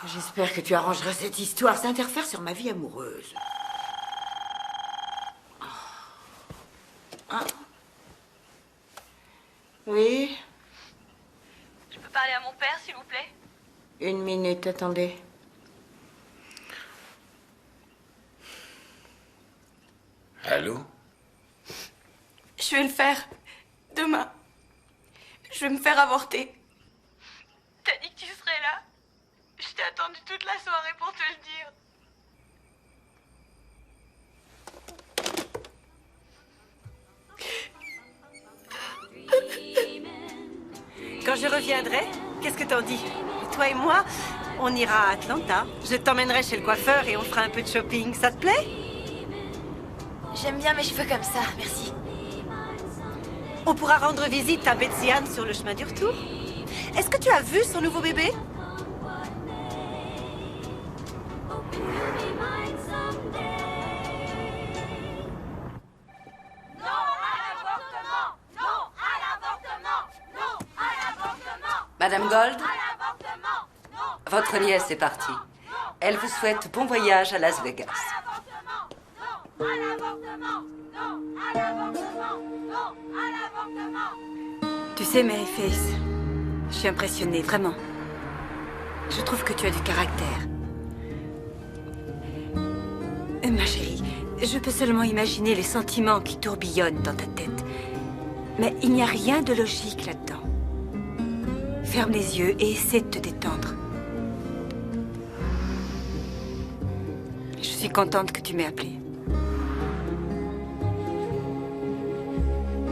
J'espère que tu arrangeras cette histoire, ça interfère sur ma vie amoureuse. Ah. Oui? Je peux parler à mon père, s'il vous plaît? 1 minute, attendez. Allô? Je vais le faire. Demain. Je vais me faire avorter. T'as dit que tu serais là? Je t'ai attendu toute la soirée pour te le dire. Quand je reviendrai, qu'est-ce que t'en dis? Toi et moi, on ira à Atlanta. Je t'emmènerai chez le coiffeur et on fera un peu de shopping. Ça te plaît? J'aime bien mes cheveux comme ça, merci. On pourra rendre visite à Betsy Ann sur le chemin du retour. Est-ce que tu as vu son nouveau bébé? Madame Gold, votre nièce est partie. Elle vous souhaite bon voyage à Las Vegas. Tu sais, Mary Face, je suis impressionnée, vraiment. Je trouve que tu as du caractère. Ma chérie, je peux seulement imaginer les sentiments qui tourbillonnent dans ta tête. Mais il n'y a rien de logique là-dedans. Ferme les yeux et essaie de te détendre. Je suis contente que tu m'aies appelée.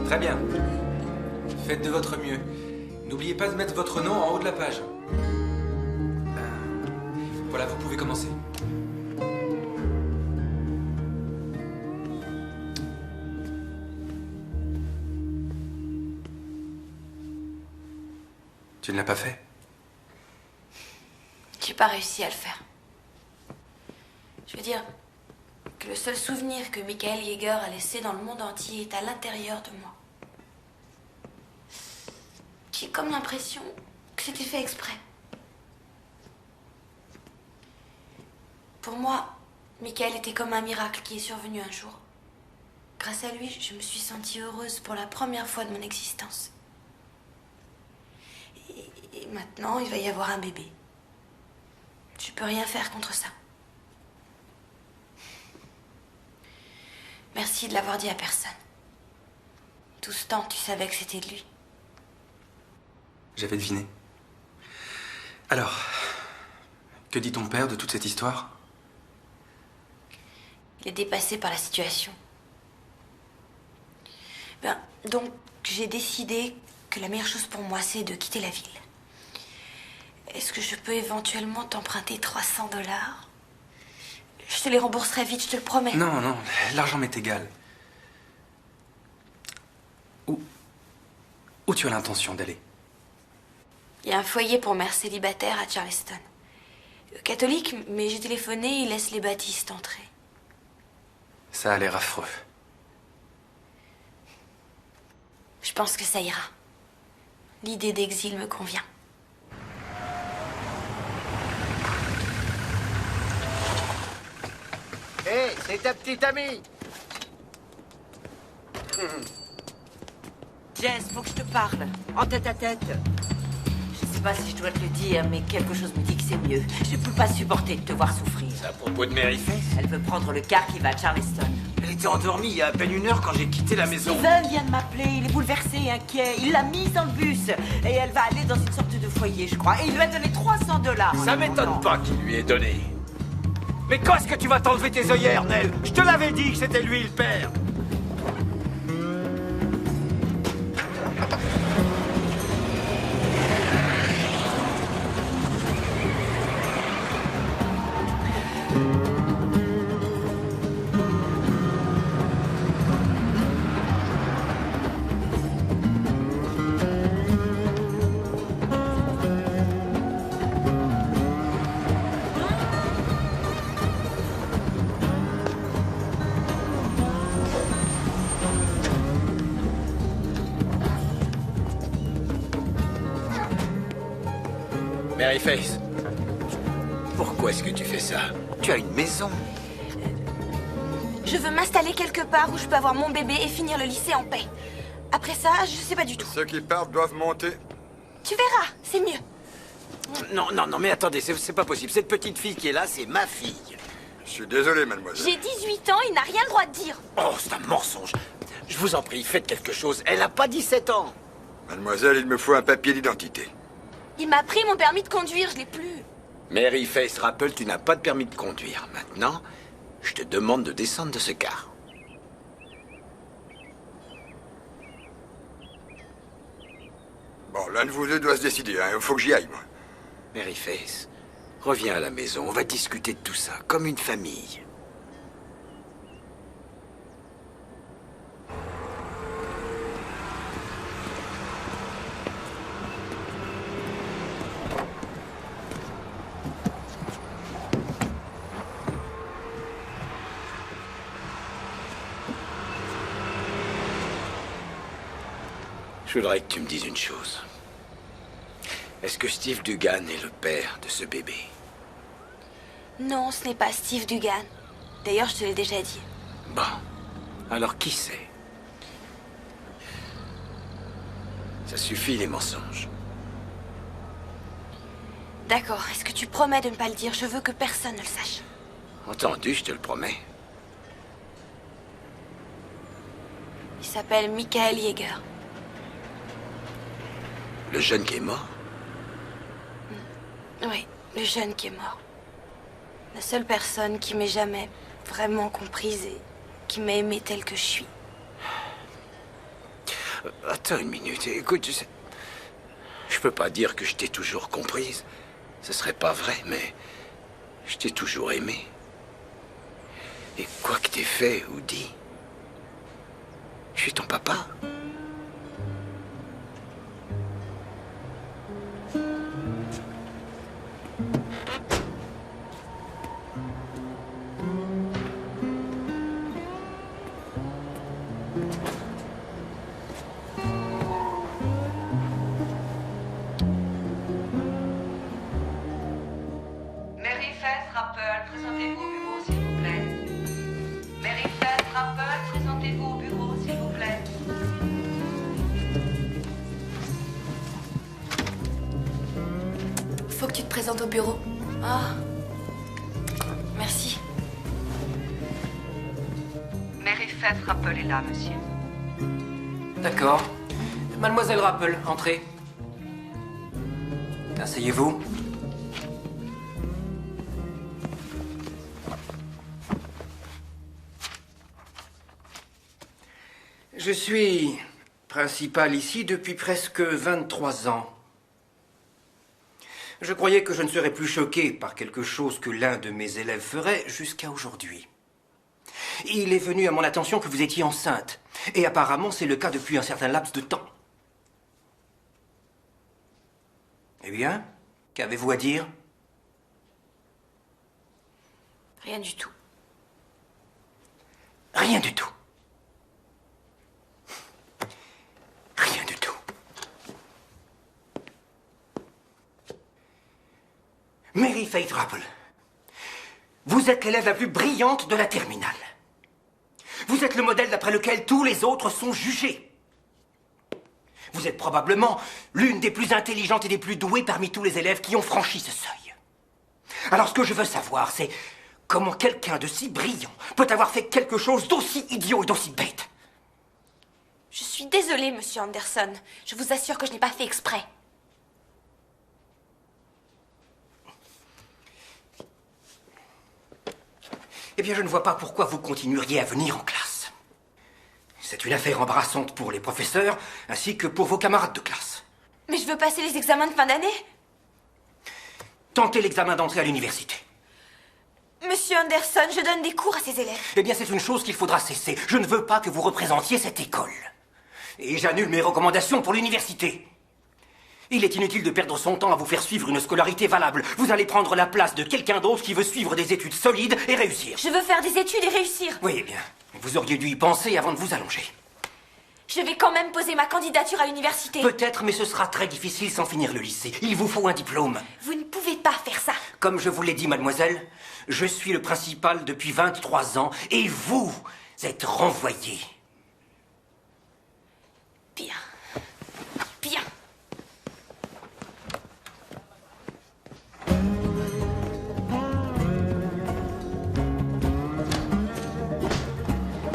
Très bien. Faites de votre mieux. N'oubliez pas de mettre votre nom en haut de la page. Voilà, vous pouvez commencer. Tu ne l'as pas fait? J'ai pas réussi à le faire. Je veux dire que le seul souvenir que Michael Yeager a laissé dans le monde entier est à l'intérieur de moi. J'ai comme l'impression que c'était fait exprès. Pour moi, Michael était comme un miracle qui est survenu un jour. Grâce à lui, je me suis sentie heureuse pour la première fois de mon existence. Et maintenant, il va y avoir un bébé. Je peux rien faire contre ça. Merci de l'avoir dit à personne. Tout ce temps, tu savais que c'était de lui. J'avais deviné. Alors, que dit ton père de toute cette histoire? Il est dépassé par la situation. Donc, j'ai décidé que la meilleure chose pour moi, c'est de quitter la ville. Est-ce que je peux éventuellement t'emprunter 300 $? Je te les rembourserai vite, je te le promets. Non, non, l'argent m'est égal. Où tu as l'intention d'aller? Il y a un foyer pour mères célibataires à Charleston. Catholique, mais j'ai téléphoné, ils laissent les baptistes entrer. Ça a l'air affreux. Je pense que ça ira. L'idée d'exil me convient. Hé, c'est ta petite amie. Jess, faut que je te parle. En tête à tête. Je sais pas si je dois te le dire, mais quelque chose me dit que c'est mieux. Je peux pas supporter de te voir souffrir. C'est à propos de Mary Face? Elle veut prendre le car qui va à Charleston. Elle était endormie il y a à peine 1 heure quand j'ai quitté la maison. Steven vient de m'appeler, il est bouleversé, inquiet. Il l'a mise dans le bus. Et elle va aller dans une sorte de foyer, je crois. Et il lui a donné 300 $. Ça m'étonne pas qu'il lui ait donné. Mais quand est-ce que tu vas t'enlever tes œillères, Nell? Je te l'avais dit que c'était lui le père. Maryface, pourquoi est-ce que tu fais ça? Tu as une maison. Je veux m'installer quelque part où je peux avoir mon bébé et finir le lycée en paix. Après ça, je sais pas du tout. Ceux qui partent doivent monter. Tu verras, c'est mieux. Non, mais attendez, c'est pas possible. Cette petite fille qui est là, c'est ma fille. Je suis désolé, mademoiselle. J'ai 18 ans, il n'a rien le droit de dire. Oh, c'est un mensonge. Je vous en prie, faites quelque chose. Elle a pas 17 ans. Mademoiselle, il me faut un papier d'identité. Il m'a pris mon permis de conduire, je l'ai plus. Maryface Rappel, tu n'as pas de permis de conduire. Maintenant, je te demande de descendre de ce car. Bon, l'un de vous deux doit se décider, hein. Il faut que j'y aille, moi. Maryface, reviens à la maison. On va discuter de tout ça, comme une famille. Je voudrais que tu me dises une chose. Est-ce que Steve Dugan est le père de ce bébé? Non, ce n'est pas Steve Dugan. D'ailleurs, je te l'ai déjà dit. Bon. Alors qui c'est? Ça suffit les mensonges. D'accord, est-ce que tu promets de ne pas le dire? Je veux que personne ne le sache. Entendu, je te le promets. Il s'appelle Michael Yeager. Le jeune qui est mort? Oui, le jeune qui est mort. La seule personne qui m'ait jamais vraiment comprise et qui m'a aimée telle que je suis. Attends une minute, écoute, je peux pas dire que je t'ai toujours comprise. Ce serait pas vrai, mais je t'ai toujours aimé. Et quoi que t'aies fait ou dit, je suis ton papa. Maryface Rappel, présentez-vous au bureau, s'il vous plaît. Maryface Rappel, présentez-vous au bureau, s'il vous plaît. Faut que tu te présentes au bureau. Ah. Merci. Maryface Rappel est là, monsieur. D'accord. Mademoiselle Rappel, entrez. Asseyez-vous. Je suis principal ici depuis presque 23 ans. Je croyais que je ne serais plus choqué par quelque chose que l'un de mes élèves ferait jusqu'à aujourd'hui. Il est venu à mon attention que vous étiez enceinte. Et apparemment, c'est le cas depuis un certain laps de temps. Eh bien, qu'avez-vous à dire? Rien du tout. Rien du tout. Rien du tout. Maryface Rappel, vous êtes l'élève la plus brillante de la terminale. Vous êtes le modèle d'après lequel tous les autres sont jugés. Vous êtes probablement l'une des plus intelligentes et des plus douées parmi tous les élèves qui ont franchi ce seuil. Alors ce que je veux savoir, c'est comment quelqu'un de si brillant peut avoir fait quelque chose d'aussi idiot et d'aussi bête. Je suis désolée, monsieur Anderson. Je vous assure que je n'ai pas fait exprès. Eh bien, je ne vois pas pourquoi vous continueriez à venir en classe. C'est une affaire embarrassante pour les professeurs, ainsi que pour vos camarades de classe. Mais je veux passer les examens de fin d'année. Tentez l'examen d'entrée à l'université. Monsieur Anderson, je donne des cours à ces élèves. Eh bien, c'est une chose qu'il faudra cesser. Je ne veux pas que vous représentiez cette école. Et j'annule mes recommandations pour l'université. Il est inutile de perdre son temps à vous faire suivre une scolarité valable. Vous allez prendre la place de quelqu'un d'autre qui veut suivre des études solides et réussir. Je veux faire des études et réussir. Oui, eh bien, vous auriez dû y penser avant de vous allonger. Je vais quand même poser ma candidature à l'université. Peut-être, mais ce sera très difficile sans finir le lycée. Il vous faut un diplôme. Vous ne pouvez pas faire ça. Comme je vous l'ai dit, mademoiselle, je suis le principal depuis 23 ans et vous êtes renvoyée. Bien. Bien.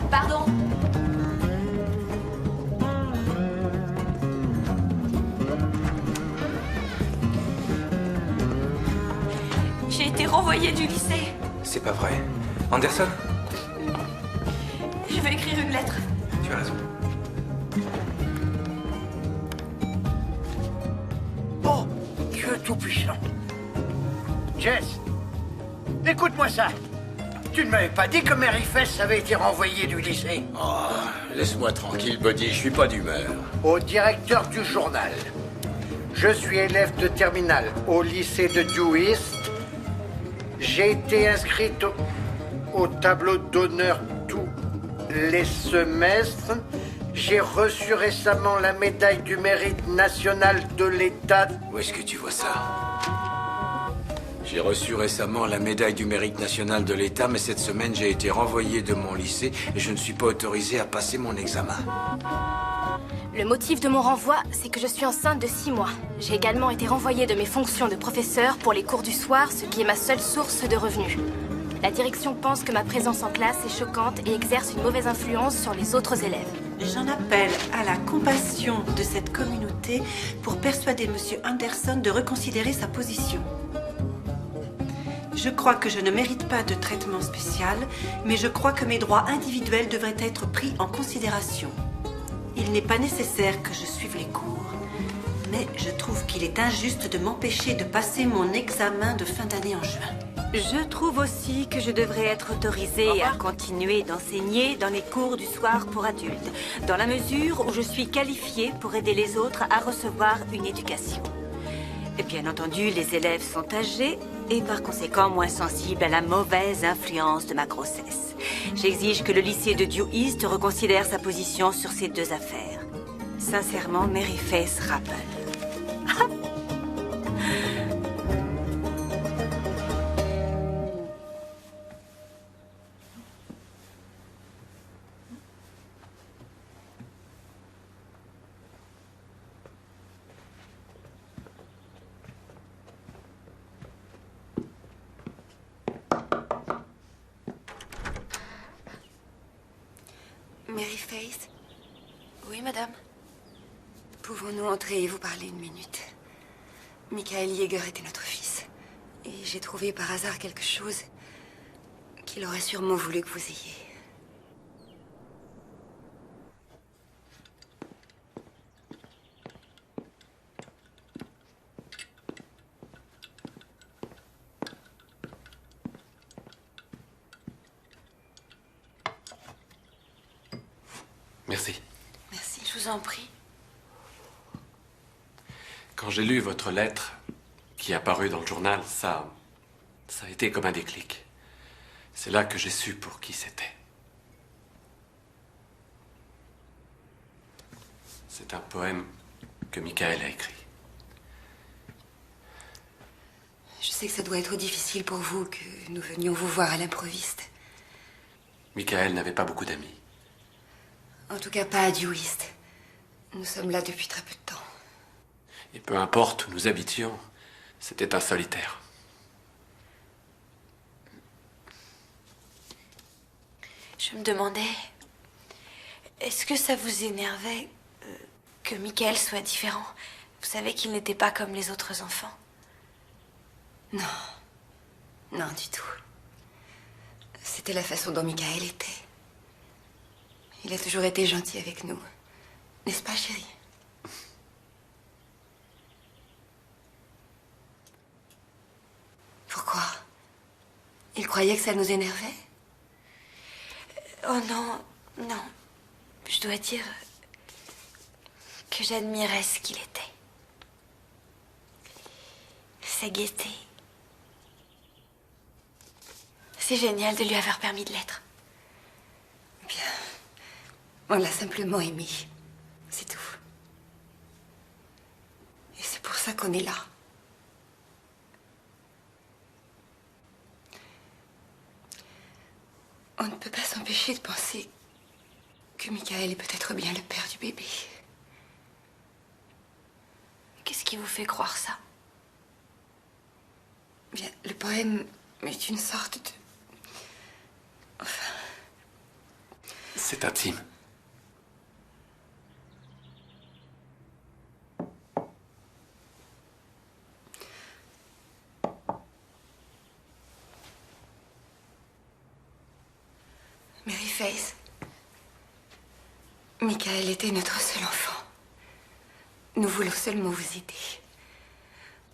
Pardon. J'ai été renvoyée du lycée. C'est pas vrai. Anderson, Je vais écrire une lettre. tu as raison. Oh, Dieu tout-puissant. Jess, écoute-moi ça. Tu ne m'avais pas dit que Mary Fess avait été renvoyée du lycée? Oh, laisse-moi tranquille, Buddy, je suis pas d'humeur. Au directeur du journal. Je suis élève de terminale au lycée de Due East. J'ai été inscrite au tableau d'honneur tous les semestres. J'ai reçu récemment la médaille du mérite national de l'État. Où est-ce que tu vois ça? J'ai reçu récemment la médaille du mérite national de l'État, mais cette semaine j'ai été renvoyé de mon lycée et je ne suis pas autorisé à passer mon examen. Le motif de mon renvoi, c'est que je suis enceinte de 6 mois. J'ai également été renvoyée de mes fonctions de professeur pour les cours du soir, ce qui est ma seule source de revenus. La direction pense que ma présence en classe est choquante et exerce une mauvaise influence sur les autres élèves. J'en appelle à la compassion de cette communauté pour persuader M. Anderson de reconsidérer sa position. Je crois que je ne mérite pas de traitement spécial, mais je crois que mes droits individuels devraient être pris en considération. Il n'est pas nécessaire que je suive les cours, mais je trouve qu'il est injuste de m'empêcher de passer mon examen de fin d'année en juin. Je trouve aussi que je devrais être autorisée à continuer d'enseigner dans les cours du soir pour adultes, dans la mesure où je suis qualifiée pour aider les autres à recevoir une éducation. Et bien entendu, les élèves sont âgés et par conséquent moins sensibles à la mauvaise influence de ma grossesse. J'exige que le lycée de Due East reconsidère sa position sur ces deux affaires. Sincèrement, Mary Fess Rappel. Mary Faith, Oui, madame. pouvons-nous entrer et vous parler une minute? Michael Yeager était notre fils. Et j'ai trouvé par hasard quelque chose qu'il aurait sûrement voulu que vous ayez. Merci. Merci. Je vous en prie. Quand j'ai lu votre lettre qui est apparue dans le journal, ça a été comme un déclic. C'est là que j'ai su pour qui c'était. C'est un poème que Michael a écrit. Je sais que ça doit être difficile pour vous que nous venions vous voir à l'improviste. Michael n'avait pas beaucoup d'amis. En tout cas, pas à Due East. Nous sommes là depuis très peu de temps. Et peu importe où nous habitions, c'était un solitaire. Je me demandais, est-ce que ça vous énervait que Michael soit différent? Vous savez qu'il n'était pas comme les autres enfants. Non. Non, du tout. C'était la façon dont Michael était. Il a toujours été gentil avec nous. N'est-ce pas, chérie? Pourquoi? Il croyait que ça nous énervait? Oh non, non. Je dois dire que j'admirais ce qu'il était. Sa gaieté. C'est génial de lui avoir permis de l'être. On l'a simplement aimé. qu'on est là. On ne peut pas s'empêcher de penser que Michael est peut-être bien le père du bébé. Qu'est-ce qui vous fait croire ça? Bien, le poème est une sorte de... Enfin... C'est intime. Mary Faith, Michael était notre seul enfant. Nous voulons seulement vous aider.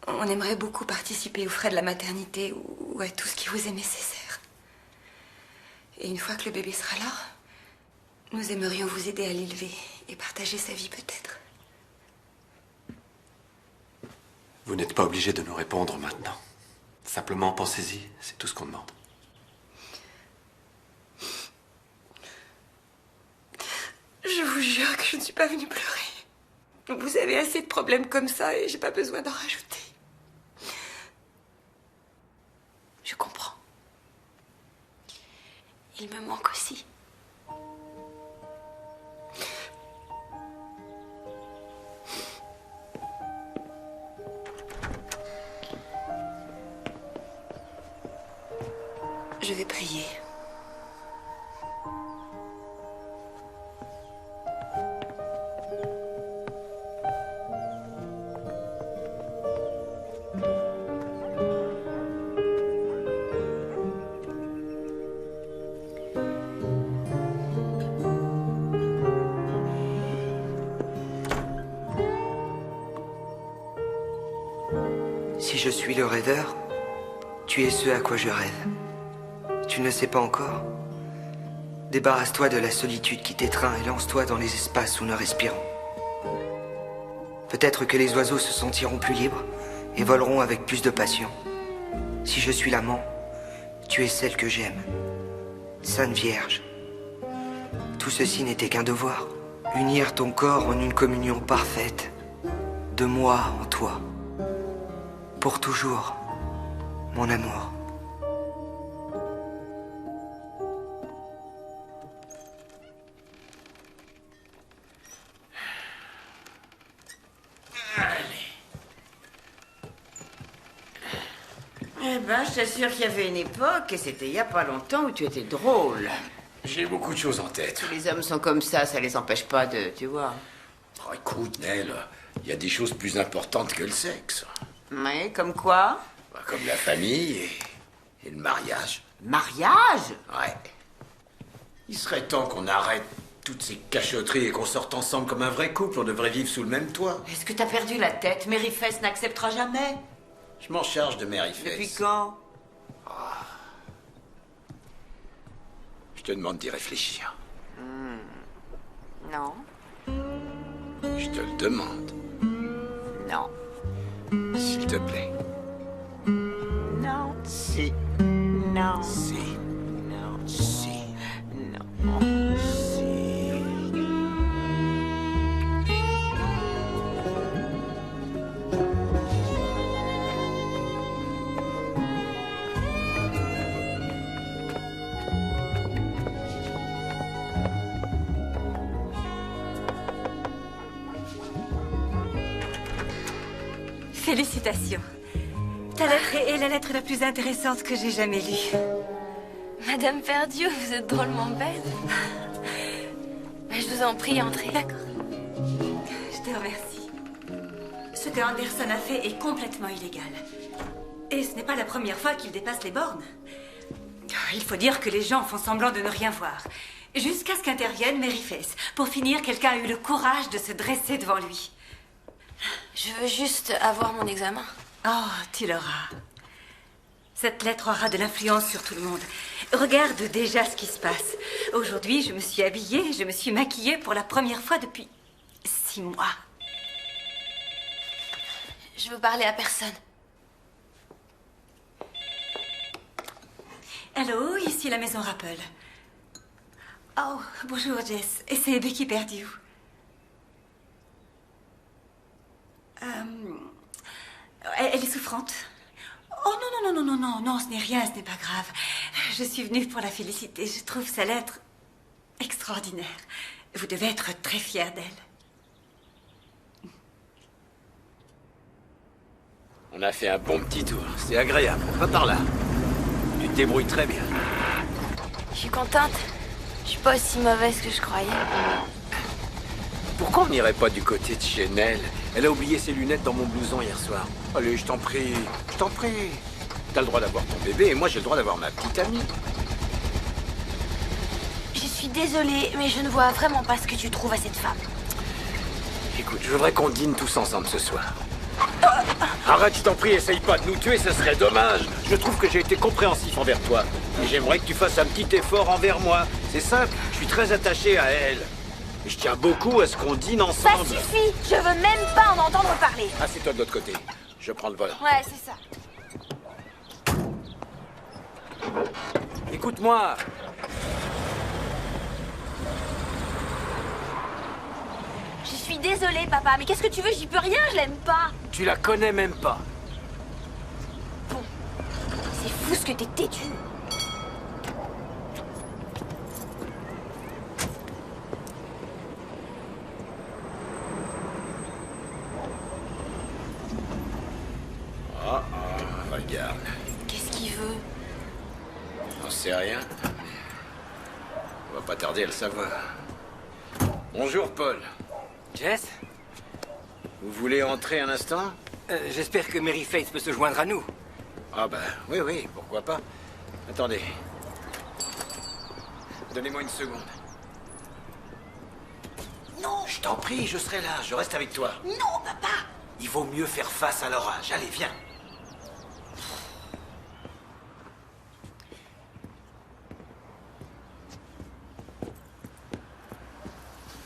On aimerait beaucoup participer aux frais de la maternité ou à tout ce qui vous est nécessaire. Et une fois que le bébé sera là, nous aimerions vous aider à l'élever et partager sa vie peut-être. Vous n'êtes pas obligé de nous répondre maintenant. Simplement pensez-y, c'est tout ce qu'on demande. Je vous jure que je ne suis pas venue pleurer. Vous avez assez de problèmes comme ça et j'ai pas besoin d'en rajouter. Je comprends. Il me manque aussi. Je vais prier. Si je suis le rêveur, tu es ce à quoi je rêve. Tu ne le sais pas encore? Débarrasse-toi de la solitude qui t'étreint et lance-toi dans les espaces où nous respirons. Peut-être que les oiseaux se sentiront plus libres et voleront avec plus de passion. Si je suis l'amant, tu es celle que j'aime. Sainte Vierge. Tout ceci n'était qu'un devoir. Unir ton corps en une communion parfaite. De moi en toi. Pour toujours, mon amour. Eh ben, je t'assure qu'il y avait une époque, et c'était il y a pas longtemps, où tu étais drôle. J'ai beaucoup de choses en tête. Tous les hommes sont comme ça les empêche pas de... Tu vois. Oh, écoute, Nell, il y a des choses plus importantes que le sexe. Mais comme quoi? Bah, comme la famille et le mariage. Mariage? Ouais. Il serait temps qu'on arrête toutes ces cachotteries et qu'on sorte ensemble comme un vrai couple. On devrait vivre sous le même toit. Est-ce que t'as perdu la tête? Mary Faith n'acceptera jamais. Je m'en charge de Mary Faith. Depuis quand? Je te demande d'y réfléchir. Non. Je te le demande. Non. S'il te plaît. Non. Si. Non. Si. Non. Si. Non. Félicitations. Ta lettre est la lettre la plus intéressante que j'ai jamais lue. Madame Perdieu, vous êtes drôlement belle. Mais je vous en prie, entrez. D'accord. Je te remercie. Ce que Anderson a fait est complètement illégal. Et ce n'est pas la première fois qu'il dépasse les bornes. Il faut dire que les gens font semblant de ne rien voir. Jusqu'à ce qu'intervienne Mary Faith. Pour finir, quelqu'un a eu le courage de se dresser devant lui. Je veux juste avoir mon examen. Oh, tu l'auras. Cette lettre aura de l'influence sur tout le monde. Regarde déjà ce qui se passe. Aujourd'hui, je me suis habillée, je me suis maquillée pour la première fois depuis 6 mois. Je veux parler à personne. Allô, ici la maison Rappel. Oh, bonjour Jess. Et c'est Becky Perdue. souffrante? Oh non, non, non, non, non, non, non, ce n'est rien, ce n'est pas grave. Je suis venue pour la féliciter. Je trouve sa lettre extraordinaire. Vous devez être très fière d'elle. On a fait un bon petit tour. C'est agréable. Va par là. Tu te débrouilles très bien. Je suis contente. Je suis pas aussi mauvaise que je croyais. Pourquoi on n'irait pas du côté de chez Nell? Elle a oublié ses lunettes dans mon blouson hier soir. Allez, je t'en prie. Je t'en prie. T'as le droit d'avoir ton bébé et moi j'ai le droit d'avoir ma petite amie. Je suis désolée, mais je ne vois vraiment pas ce que tu trouves à cette femme. Écoute, je voudrais qu'on dîne tous ensemble ce soir. Arrête, je t'en prie, essaye pas de nous tuer, ce serait dommage. Je trouve que j'ai été compréhensif envers toi. Et j'aimerais que tu fasses un petit effort envers moi. C'est simple, je suis très attaché à elle. Et je tiens beaucoup à ce qu'on dîne ensemble. Ça suffit. Je veux même pas en entendre parler. Assieds-toi de l'autre côté. Je prends le volant. Ouais, c'est ça. Écoute-moi. Je suis désolée, papa, mais qu'est-ce que tu veux? J'y peux rien, je l'aime pas. Tu la connais même pas. Bon, c'est fou ce que t'es têtu. Regarde. Qu'est-ce qu'il veut? J'en sais rien. On va pas tarder à le savoir. Bonjour, Paul. Jess? Vous voulez entrer un instant? J'espère que Mary Faith peut se joindre à nous. Ah bah, oui, oui, pourquoi pas. Attendez. Donnez-moi une seconde. Non! Je t'en prie, je serai là, je reste avec toi. Non, papa! Il vaut mieux faire face à l'orage. Allez, viens.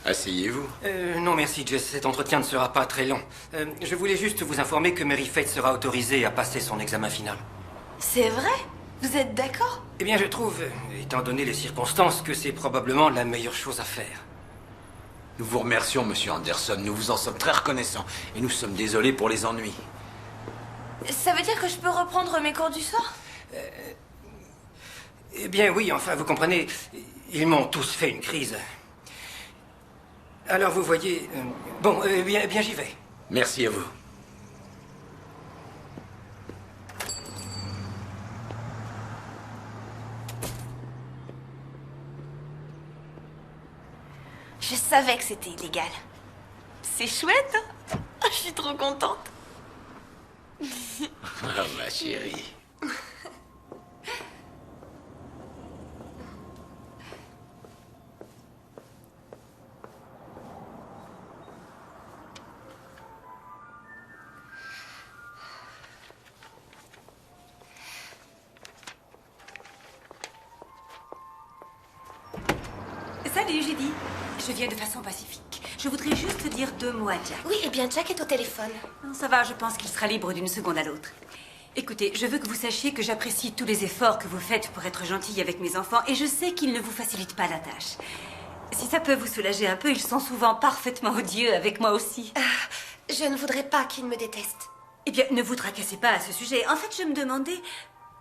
Asseyez-vous. Non merci, Jess, cet entretien ne sera pas très long. Je voulais juste vous informer que Mary Faith sera autorisée à passer son examen final. C'est vrai? Vous êtes d'accord? Eh bien, je trouve, étant donné les circonstances, que c'est probablement la meilleure chose à faire. Nous vous remercions, monsieur Anderson. Nous vous en sommes très reconnaissants. Et nous sommes désolés pour les ennuis. Ça veut dire que je peux reprendre mes cours du soir? Eh bien, oui, enfin, vous comprenez, ils m'ont tous fait une crise. Alors, vous voyez... bon, bien j'y vais. Merci à vous. Je savais que c'était illégal. C'est chouette, hein? Je suis trop contente. Ah, ma chérie. Salut, Judy. Je viens de façon pacifique. Je voudrais juste dire 2 mots à Jack. Oui, eh bien, Jack est au téléphone. Non, ça va, je pense qu'il sera libre d'une seconde à l'autre. Écoutez, je veux que vous sachiez que j'apprécie tous les efforts que vous faites pour être gentille avec mes enfants et je sais qu'ils ne vous facilitent pas la tâche. Si ça peut vous soulager un peu, ils sont souvent parfaitement odieux avec moi aussi. Je ne voudrais pas qu'ils me détestent. Eh bien, ne vous tracassez pas à ce sujet. En fait, je me demandais...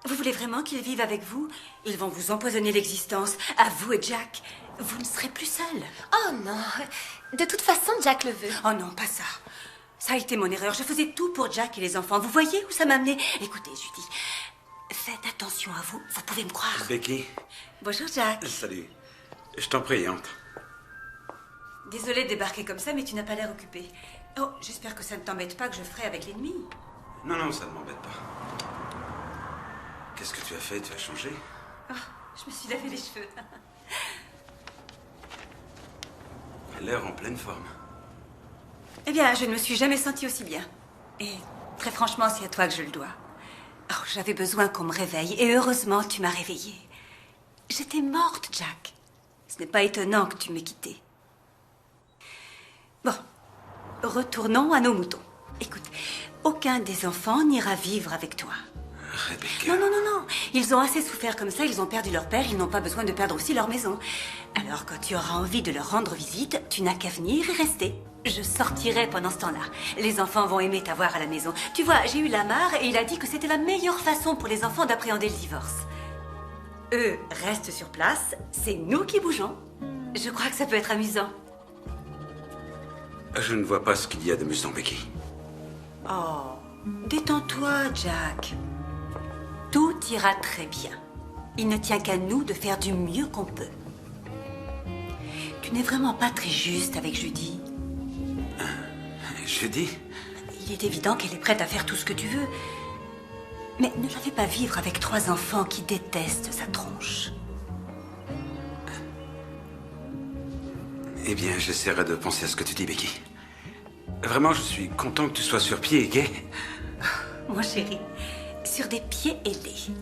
Vous voulez vraiment qu'ils vivent avec vous? Ils vont vous empoisonner l'existence. À vous et Jack. Vous ne serez plus seul. Oh non. De toute façon, Jack le veut. Oh non, pas ça. Ça a été mon erreur. Je faisais tout pour Jack et les enfants. Vous voyez où ça m'a amené? Écoutez, Judy, faites attention à vous. Vous pouvez me croire. Becky. Bonjour, Jack. Salut. Je t'en prie, entre. Désolée de débarquer comme ça, mais tu n'as pas l'air occupé. Oh, j'espère que ça ne t'embête pas que je ferai avec l'ennemi. Non, non, ça ne m'embête pas. Qu'est-ce que tu as fait? Tu as changé? Oh, je me suis lavé les cheveux. Elle a l'air en pleine forme. Eh bien, je ne me suis jamais sentie aussi bien. Et très franchement, c'est à toi que je le dois. Oh, j'avais besoin qu'on me réveille, et heureusement, tu m'as réveillée. J'étais morte, Jack. Ce n'est pas étonnant que tu m'aies quittée. Bon, retournons à nos moutons. Écoute, aucun des enfants n'ira vivre avec toi. Rebecca. Non, non, non, non. Ils ont assez souffert comme ça, ils ont perdu leur père, ils n'ont pas besoin de perdre aussi leur maison. Alors quand tu auras envie de leur rendre visite, tu n'as qu'à venir et rester. Je sortirai pendant ce temps-là. Les enfants vont aimer t'avoir à la maison. Tu vois, j'ai eu Lamar et il a dit que c'était la meilleure façon pour les enfants d'appréhender le divorce. Eux restent sur place, c'est nous qui bougeons. Je crois que ça peut être amusant. Je ne vois pas ce qu'il y a d'amusant, Becky. Oh, détends-toi, Jack. Tout ira très bien. Il ne tient qu'à nous de faire du mieux qu'on peut. Tu n'es vraiment pas très juste avec Judy. Judy? Il est évident qu'elle est prête à faire tout ce que tu veux. Mais ne la fais pas vivre avec 3 enfants qui détestent sa tronche. Eh bien, j'essaierai de penser à ce que tu dis, Becky. Vraiment, je suis content que tu sois sur pied et gai. Mon chéri, sur des pieds ailés.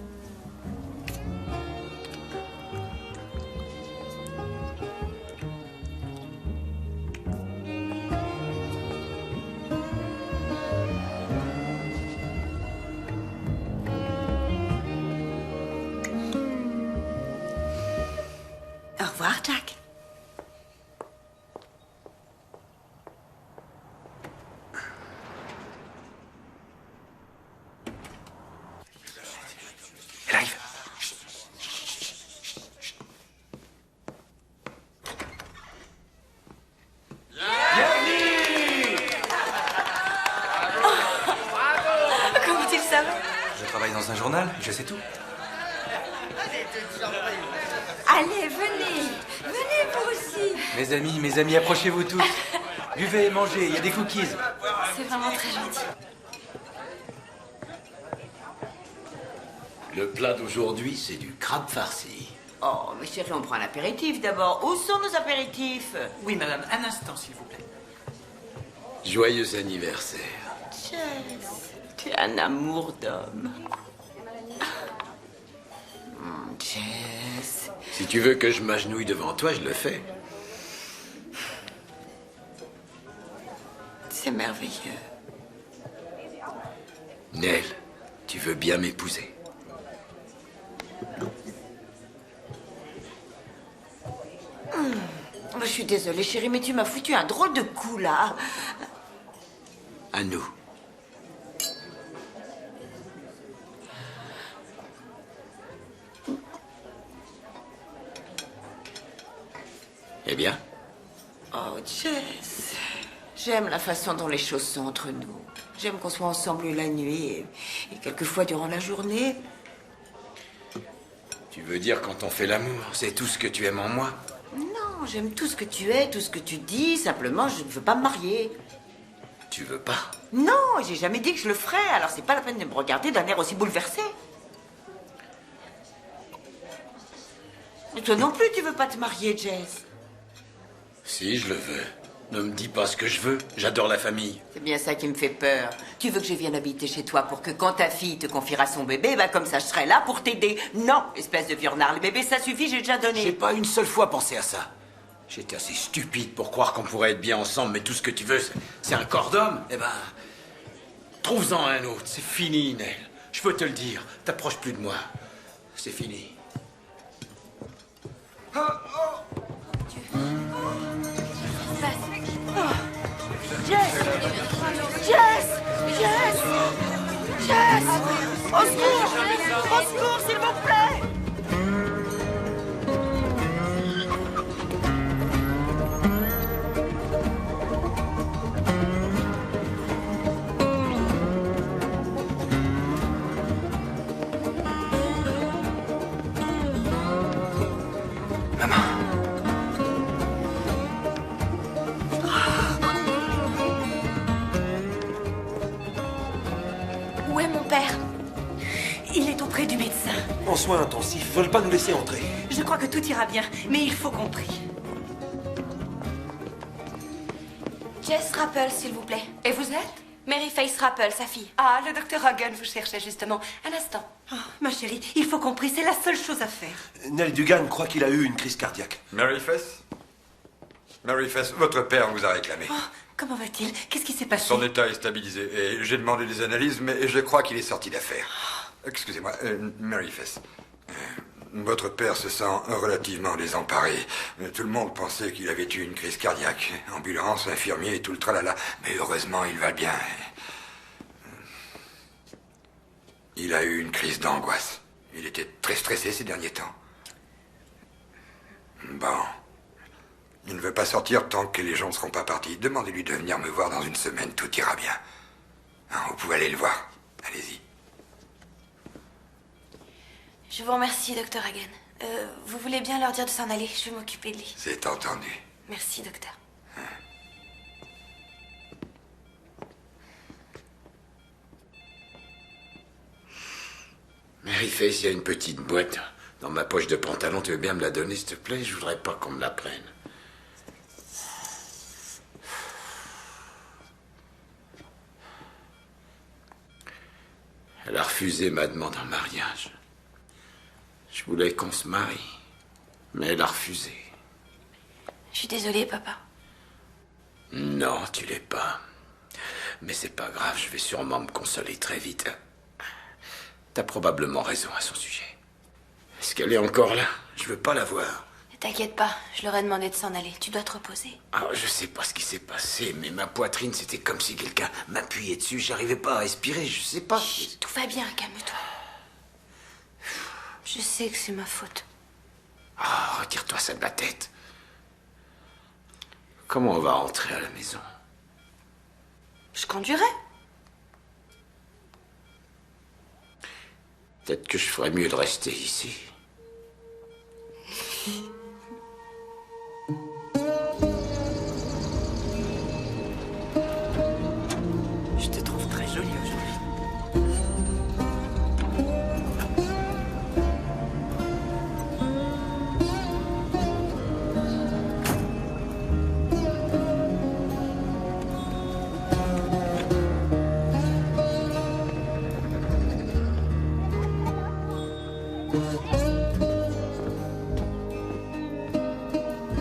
Au revoir, Jack. Elle arrive. Comment tu le savais? Je travaille dans un journal, je sais tout. Allez, venez. Venez vous aussi. Mes amis, approchez-vous tous. Buvez et mangez, il y a des cookies. C'est vraiment très gentil. Le plat d'aujourd'hui, c'est du crabe farci. Oh, mais chérie, on prend un apéritif d'abord. Où sont nos apéritifs? Oui, madame, un instant, s'il vous plaît. Joyeux anniversaire. Jess, tu es un amour d'homme. Jess. Si tu veux que je m'agenouille devant toi, je le fais. C'est merveilleux. Nell, tu veux bien m'épouser? Je suis désolée, chérie, mais tu m'as foutu un drôle de coup, là. À nous. Eh bien? Oh, Jess. J'aime la façon dont les choses sont entre nous. J'aime qu'on soit ensemble la nuit et quelquefois durant la journée. Tu veux dire quand on fait l'amour, c'est tout ce que tu aimes en moi? Non, j'aime tout ce que tu es, tout ce que tu dis. Simplement, je ne veux pas me marier. Tu veux pas? Non, j'ai jamais dit que je le ferais. Alors c'est pas la peine de me regarder d'un air aussi bouleversé. Et toi non plus, tu veux pas te marier, Jess? Si, je le veux. Ne me dis pas ce que je veux. J'adore la famille. C'est bien ça qui me fait peur. Tu veux que je vienne habiter chez toi pour que quand ta fille te confiera son bébé, bah comme ça je serai là pour t'aider. Non, espèce de viurnard, le bébé ça suffit, j'ai déjà donné. J'ai pas une seule fois pensé à ça. J'étais assez stupide pour croire qu'on pourrait être bien ensemble, mais tout ce que tu veux, c'est un corps d'homme. Eh ben, trouve-en un autre. C'est fini, Nell. Je peux te le dire. T'approches plus de moi. C'est fini. Jess! Jess! Jess! Jess! Au secours! Au secours, s'il vous plaît! Où est mon père? Il est auprès du médecin. En soins intensifs, veulent pas nous laisser entrer. Je crois que tout ira bien, mais il faut qu'on prie. Jess Rappel, s'il vous plaît. Et vous êtes? Mary Faith Rappel, sa fille. Ah, le docteur Hogan vous cherchait justement. Un instant. Oh, ma chérie, il faut qu'on prie, c'est la seule chose à faire. Nell Dugan croit qu'il a eu une crise cardiaque. Mary Faith? Mary Faith, votre père vous a réclamé. Oh, comment va-t-il? Qu'est-ce qui s'est passé? Son état est stabilisé et j'ai demandé des analyses, mais je crois qu'il est sorti d'affaire. Excusez-moi, Mary Fess. Votre père se sent relativement désemparé. Tout le monde pensait qu'il avait eu une crise cardiaque. Ambulance, infirmier et tout le tralala. Mais heureusement, il va bien. Il a eu une crise d'angoisse. Il était très stressé ces derniers temps. Bon. Il ne veut pas sortir tant que les gens ne seront pas partis. Demandez-lui de venir me voir dans une semaine, tout ira bien. Hein, vous pouvez aller le voir. Allez-y. Je vous remercie, docteur Hagen. Vous voulez bien leur dire de s'en aller? Je vais m'occuper de lui. C'est entendu. Merci, docteur. Mary Face, il y a une petite boîte dans ma poche de pantalon. Tu veux bien me la donner, s'il te plaît? Je voudrais pas qu'on me la prenne. Elle a refusé ma demande en mariage. Je voulais qu'on se marie, mais elle a refusé. Je suis désolée, papa. Non, tu l'es pas. Mais c'est pas grave, je vais sûrement me consoler très vite. T'as probablement raison à son sujet. Est-ce qu'elle est encore là? Je veux pas la voir. T'inquiète pas, je leur ai demandé de s'en aller. Tu dois te reposer. Alors, je sais pas ce qui s'est passé, mais ma poitrine, c'était comme si quelqu'un m'appuyait dessus. J'arrivais pas à respirer, je sais pas. Chut, tout va bien, calme-toi. Je sais que c'est ma faute. Ah, retire-toi ça de la tête. Comment on va rentrer à la maison? Je conduirai. Peut-être que je ferais mieux de rester ici. Je te trouve très jolie aujourd'hui.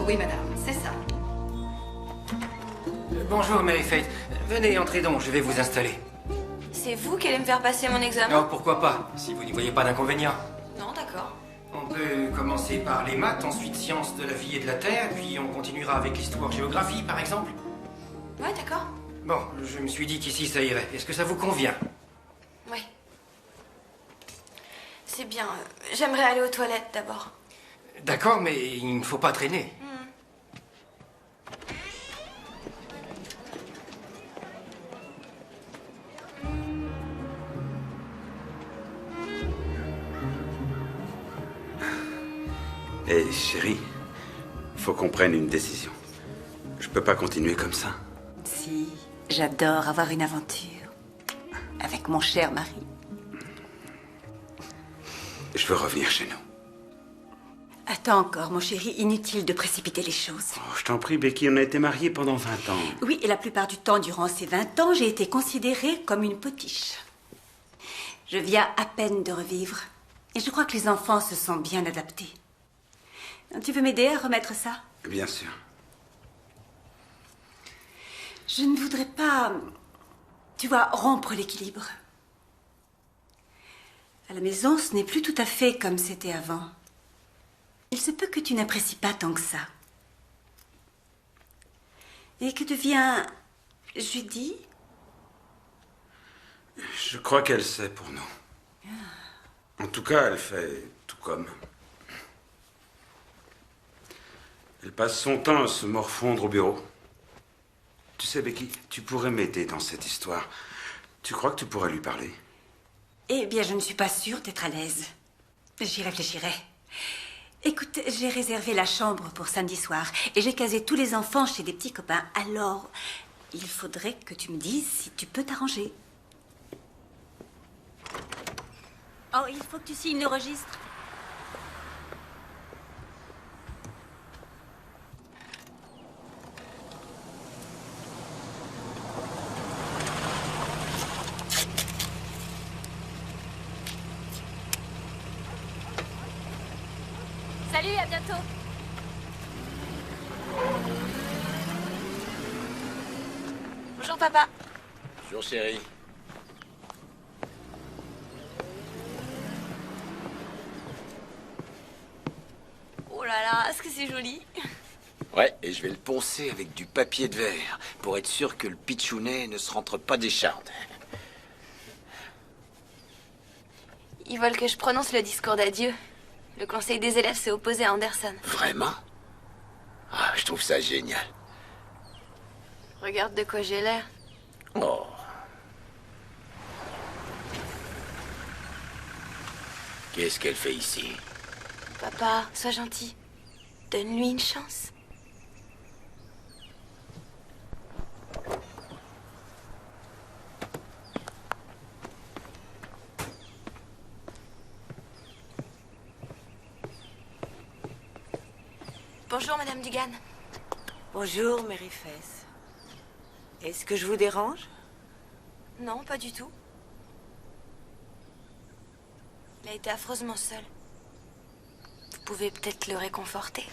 Oui, madame, c'est ça. Bonjour, Mary Faith. Venez, entrez donc, je vais vous installer. C'est vous qui allez me faire passer mon examen? Oh, pourquoi pas, si vous n'y voyez pas d'inconvénient. Non, d'accord. On peut commencer par les maths, ensuite sciences de la vie et de la terre, puis on continuera avec l'histoire-géographie, par exemple. Ouais, d'accord. Bon, je me suis dit qu'ici ça irait. Est-ce que ça vous convient? Oui. C'est bien. J'aimerais aller aux toilettes d'abord. D'accord, mais il ne faut pas traîner. Hé, chérie, faut qu'on prenne une décision. Je peux pas continuer comme ça. Si, j'adore avoir une aventure. Avec mon cher mari. Je veux revenir chez nous. Attends encore, mon chéri, inutile de précipiter les choses. Oh, je t'en prie, Becky, on a été mariés pendant 20 ans. Oui, et la plupart du temps, durant ces 20 ans, j'ai été considérée comme une potiche. Je viens à peine de revivre. Et je crois que les enfants se sont bien adaptés. Tu veux m'aider à remettre ça? Bien sûr. Je ne voudrais pas, tu vois, rompre l'équilibre. À la maison, ce n'est plus tout à fait comme c'était avant. Il se peut que tu n'apprécies pas tant que ça. Et que devient Judy? Je crois qu'elle sait pour nous. En tout cas, elle fait tout comme. Elle passe son temps à se morfondre au bureau. Tu sais, Becky, tu pourrais m'aider dans cette histoire. Tu crois que tu pourrais lui parler? Eh bien, je ne suis pas sûre d'être à l'aise. J'y réfléchirai. Écoute, j'ai réservé la chambre pour samedi soir et j'ai casé tous les enfants chez des petits copains. Alors, il faudrait que tu me dises si tu peux t'arranger. Oh, il faut que tu signes le registre. Salut, à bientôt. Bonjour, papa. Bonjour, chérie. là là, est-ce que c'est joli? Ouais, et je vais le poncer avec du papier de verre pour être sûr que le pitchounet ne se rentre pas des chardes. Ils veulent que je prononce le discours d'adieu. Le conseil des élèves s'est opposé à Anderson. Vraiment? Ah, je trouve ça génial. Regarde de quoi j'ai l'air. Oh. Qu'est-ce qu'elle fait ici? Papa, sois gentil. Donne-lui une chance. Bonjour, Madame Dugan. Bonjour, Mary Faith. Est-ce que je vous dérange? Non, pas du tout. Il a été affreusement seul. Vous pouvez peut-être le réconforter.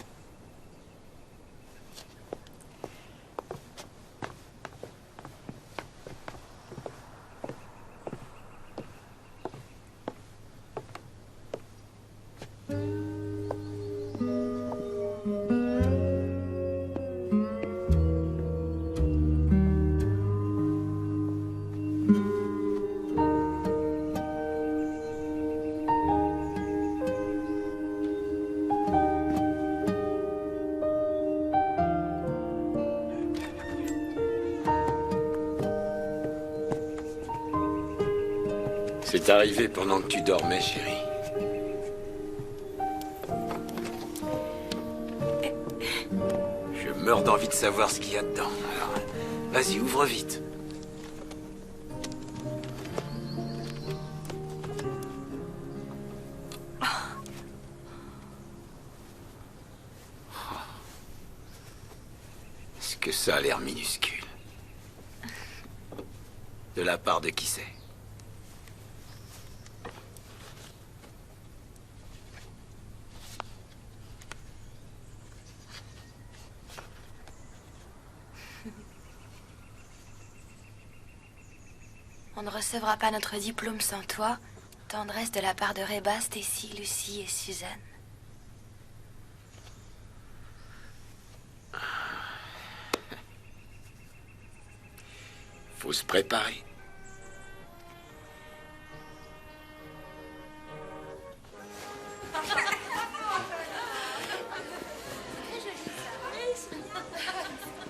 C'est arrivé pendant que tu dormais, chérie. Je meurs d'envie de savoir ce qu'il y a dedans. Alors, vas-y, ouvre vite. Est-ce que ça a l'air minuscule? De la part de qui c'est? On ne recevra pas notre diplôme sans toi. Tendresse de la part de Reba, Stacy, Lucie et Suzanne. Faut se préparer.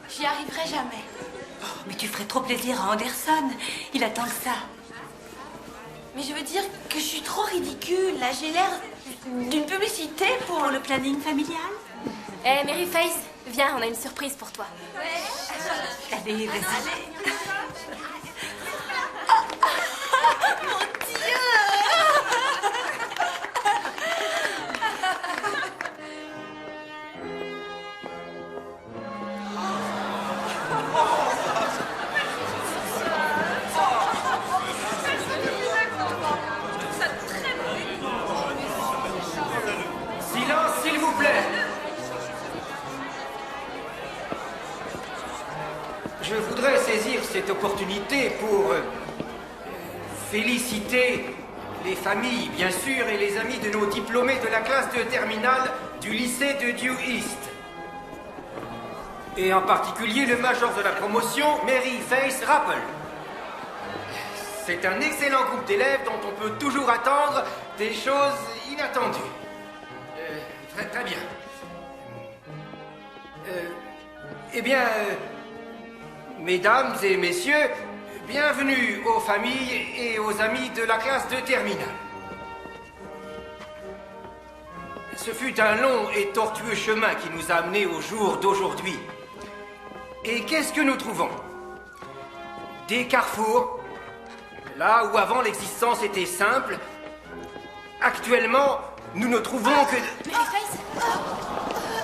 J'y arriverai jamais. Oh, mais tu ferais trop plaisir à Anderson. Il attend que ça. Mais je veux dire que je suis trop ridicule. Là, j'ai l'air d'une publicité pour le planning familial. Eh, Mary Faith, viens, on a une surprise pour toi. Allez, vas-y. Mon Dieu! Silence, s'il vous plaît. Je voudrais saisir cette opportunité pour féliciter les familles, bien sûr, et les amis de nos diplômés de la classe de terminale du lycée de Dew East. Et en particulier le major de la promotion, Mary Faith Rappel. C'est un excellent groupe d'élèves dont on peut toujours attendre des choses inattendues. Très, très bien. Eh bien, mesdames et messieurs, bienvenue aux familles et aux amis de la classe de terminale. Ce fut un long et tortueux chemin qui nous a amenés au jour d'aujourd'hui. Et qu'est-ce que nous trouvons? Des carrefours, là où avant l'existence était simple. Actuellement, nous ne trouvons que... Mary Faith,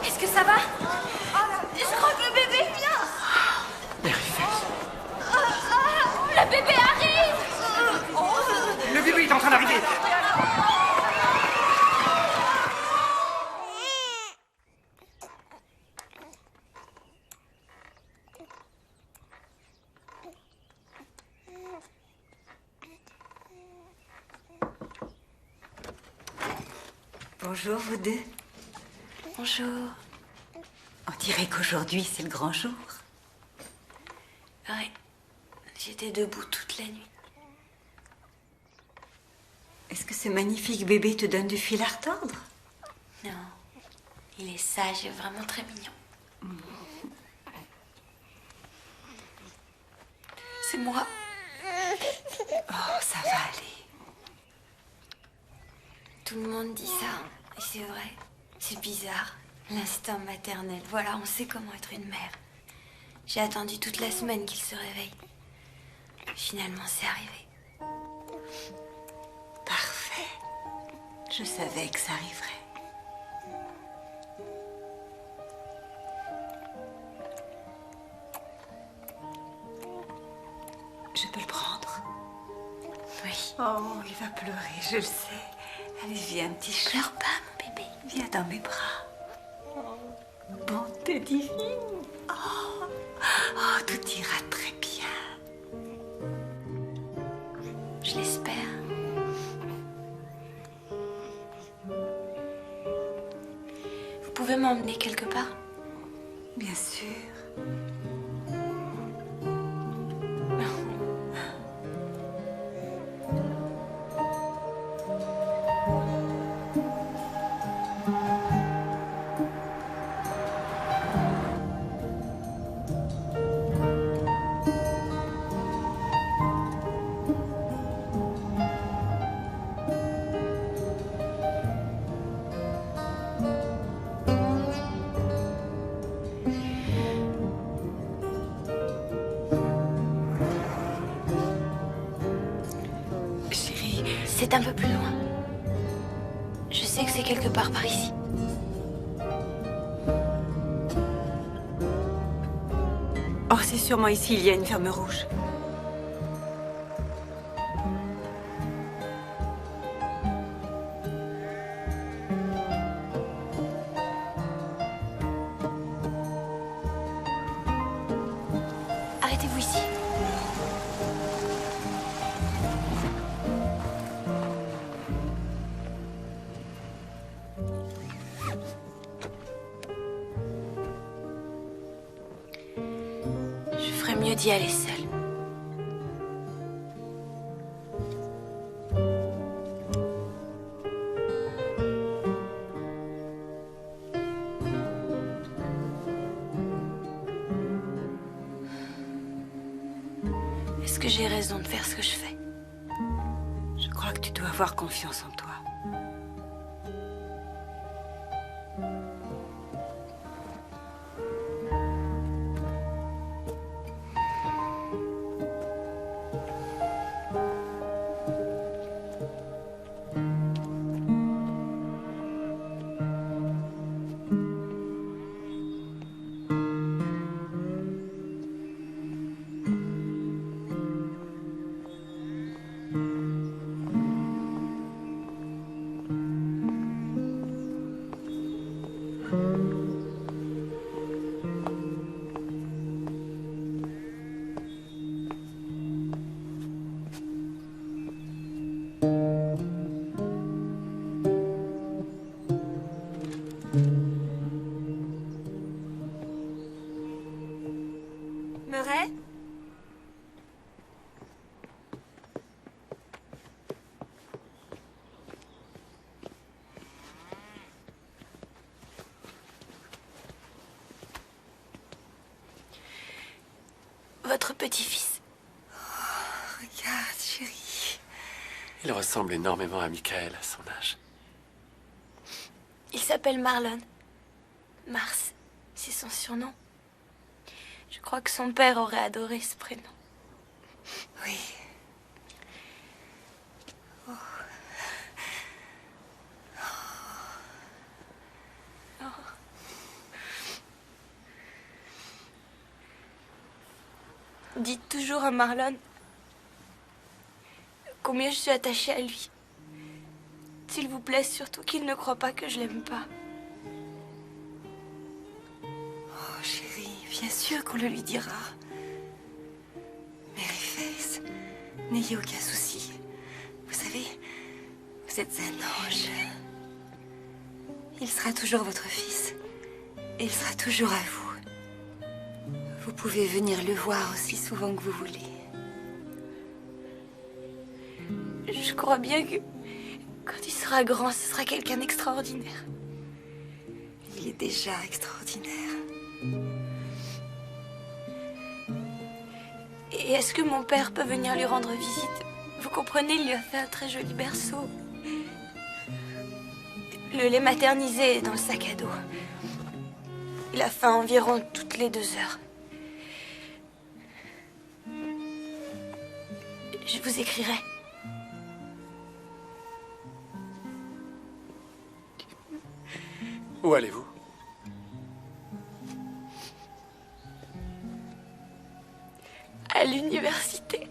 est-ce que ça va? Je crois que le bébé vient. Mary Faith. Le bébé arrive. Le bébé est en train d'arriver. Bonjour, vous deux. Bonjour. On dirait qu'aujourd'hui, c'est le grand jour. Ouais. J'étais debout toute la nuit. Est-ce que ce magnifique bébé te donne du fil à retordre? Non. Il est sage et vraiment très mignon. C'est moi. Oh, ça va aller. Tout le monde dit ça. Et c'est vrai. C'est bizarre. L'instinct maternel. Voilà, on sait comment être une mère. J'ai attendu toute la semaine qu'il se réveille. Finalement, c'est arrivé. Parfait. Je savais que ça arriverait. Je peux le prendre? Oui. Oh, il va pleurer, je le sais. Allez, viens, petit chat. Pleure pas, mon bébé. Viens dans mes bras. Bonté divine. Oh, tout ira très bien. Je l'espère. Vous pouvez m'emmener quelque part? Bien sûr. C'est un peu plus loin. Je sais que c'est quelque part par ici. Oh, c'est sûrement ici, il y a une ferme rouge. Arrêtez-vous ici. Je ferais mieux d'y aller seule. Est-ce que j'ai raison de faire ce que je fais? Je crois que tu dois avoir confiance en toi. Murray? Votre petit-fils. Regarde, chérie. Il ressemble énormément à Michael à son âge. Il s'appelle Marlon. Mars, c'est son surnom. Je crois que son père aurait adoré ce prénom. Oui. Oh. Oh. Dites toujours à Marlon combien je suis attachée à lui. S'il vous plaît, surtout qu'il ne croit pas que je l'aime pas. Oh, chérie, bien sûr qu'on le lui dira. Maryface, n'ayez aucun souci. Vous savez, vous êtes un ange. Il sera toujours votre fils. Et il sera toujours à vous. Vous pouvez venir le voir aussi souvent que vous voulez. Je crois bien que quand il sera grand, ce sera quelqu'un d'extraordinaire. Il est déjà extraordinaire. Et est-ce que mon père peut venir lui rendre visite? Vous comprenez, il lui a fait un très joli berceau. Le lait maternisé est dans le sac à dos. Il a faim environ toutes les 2 heures. Je vous écrirai. Où allez-vous? À l'université.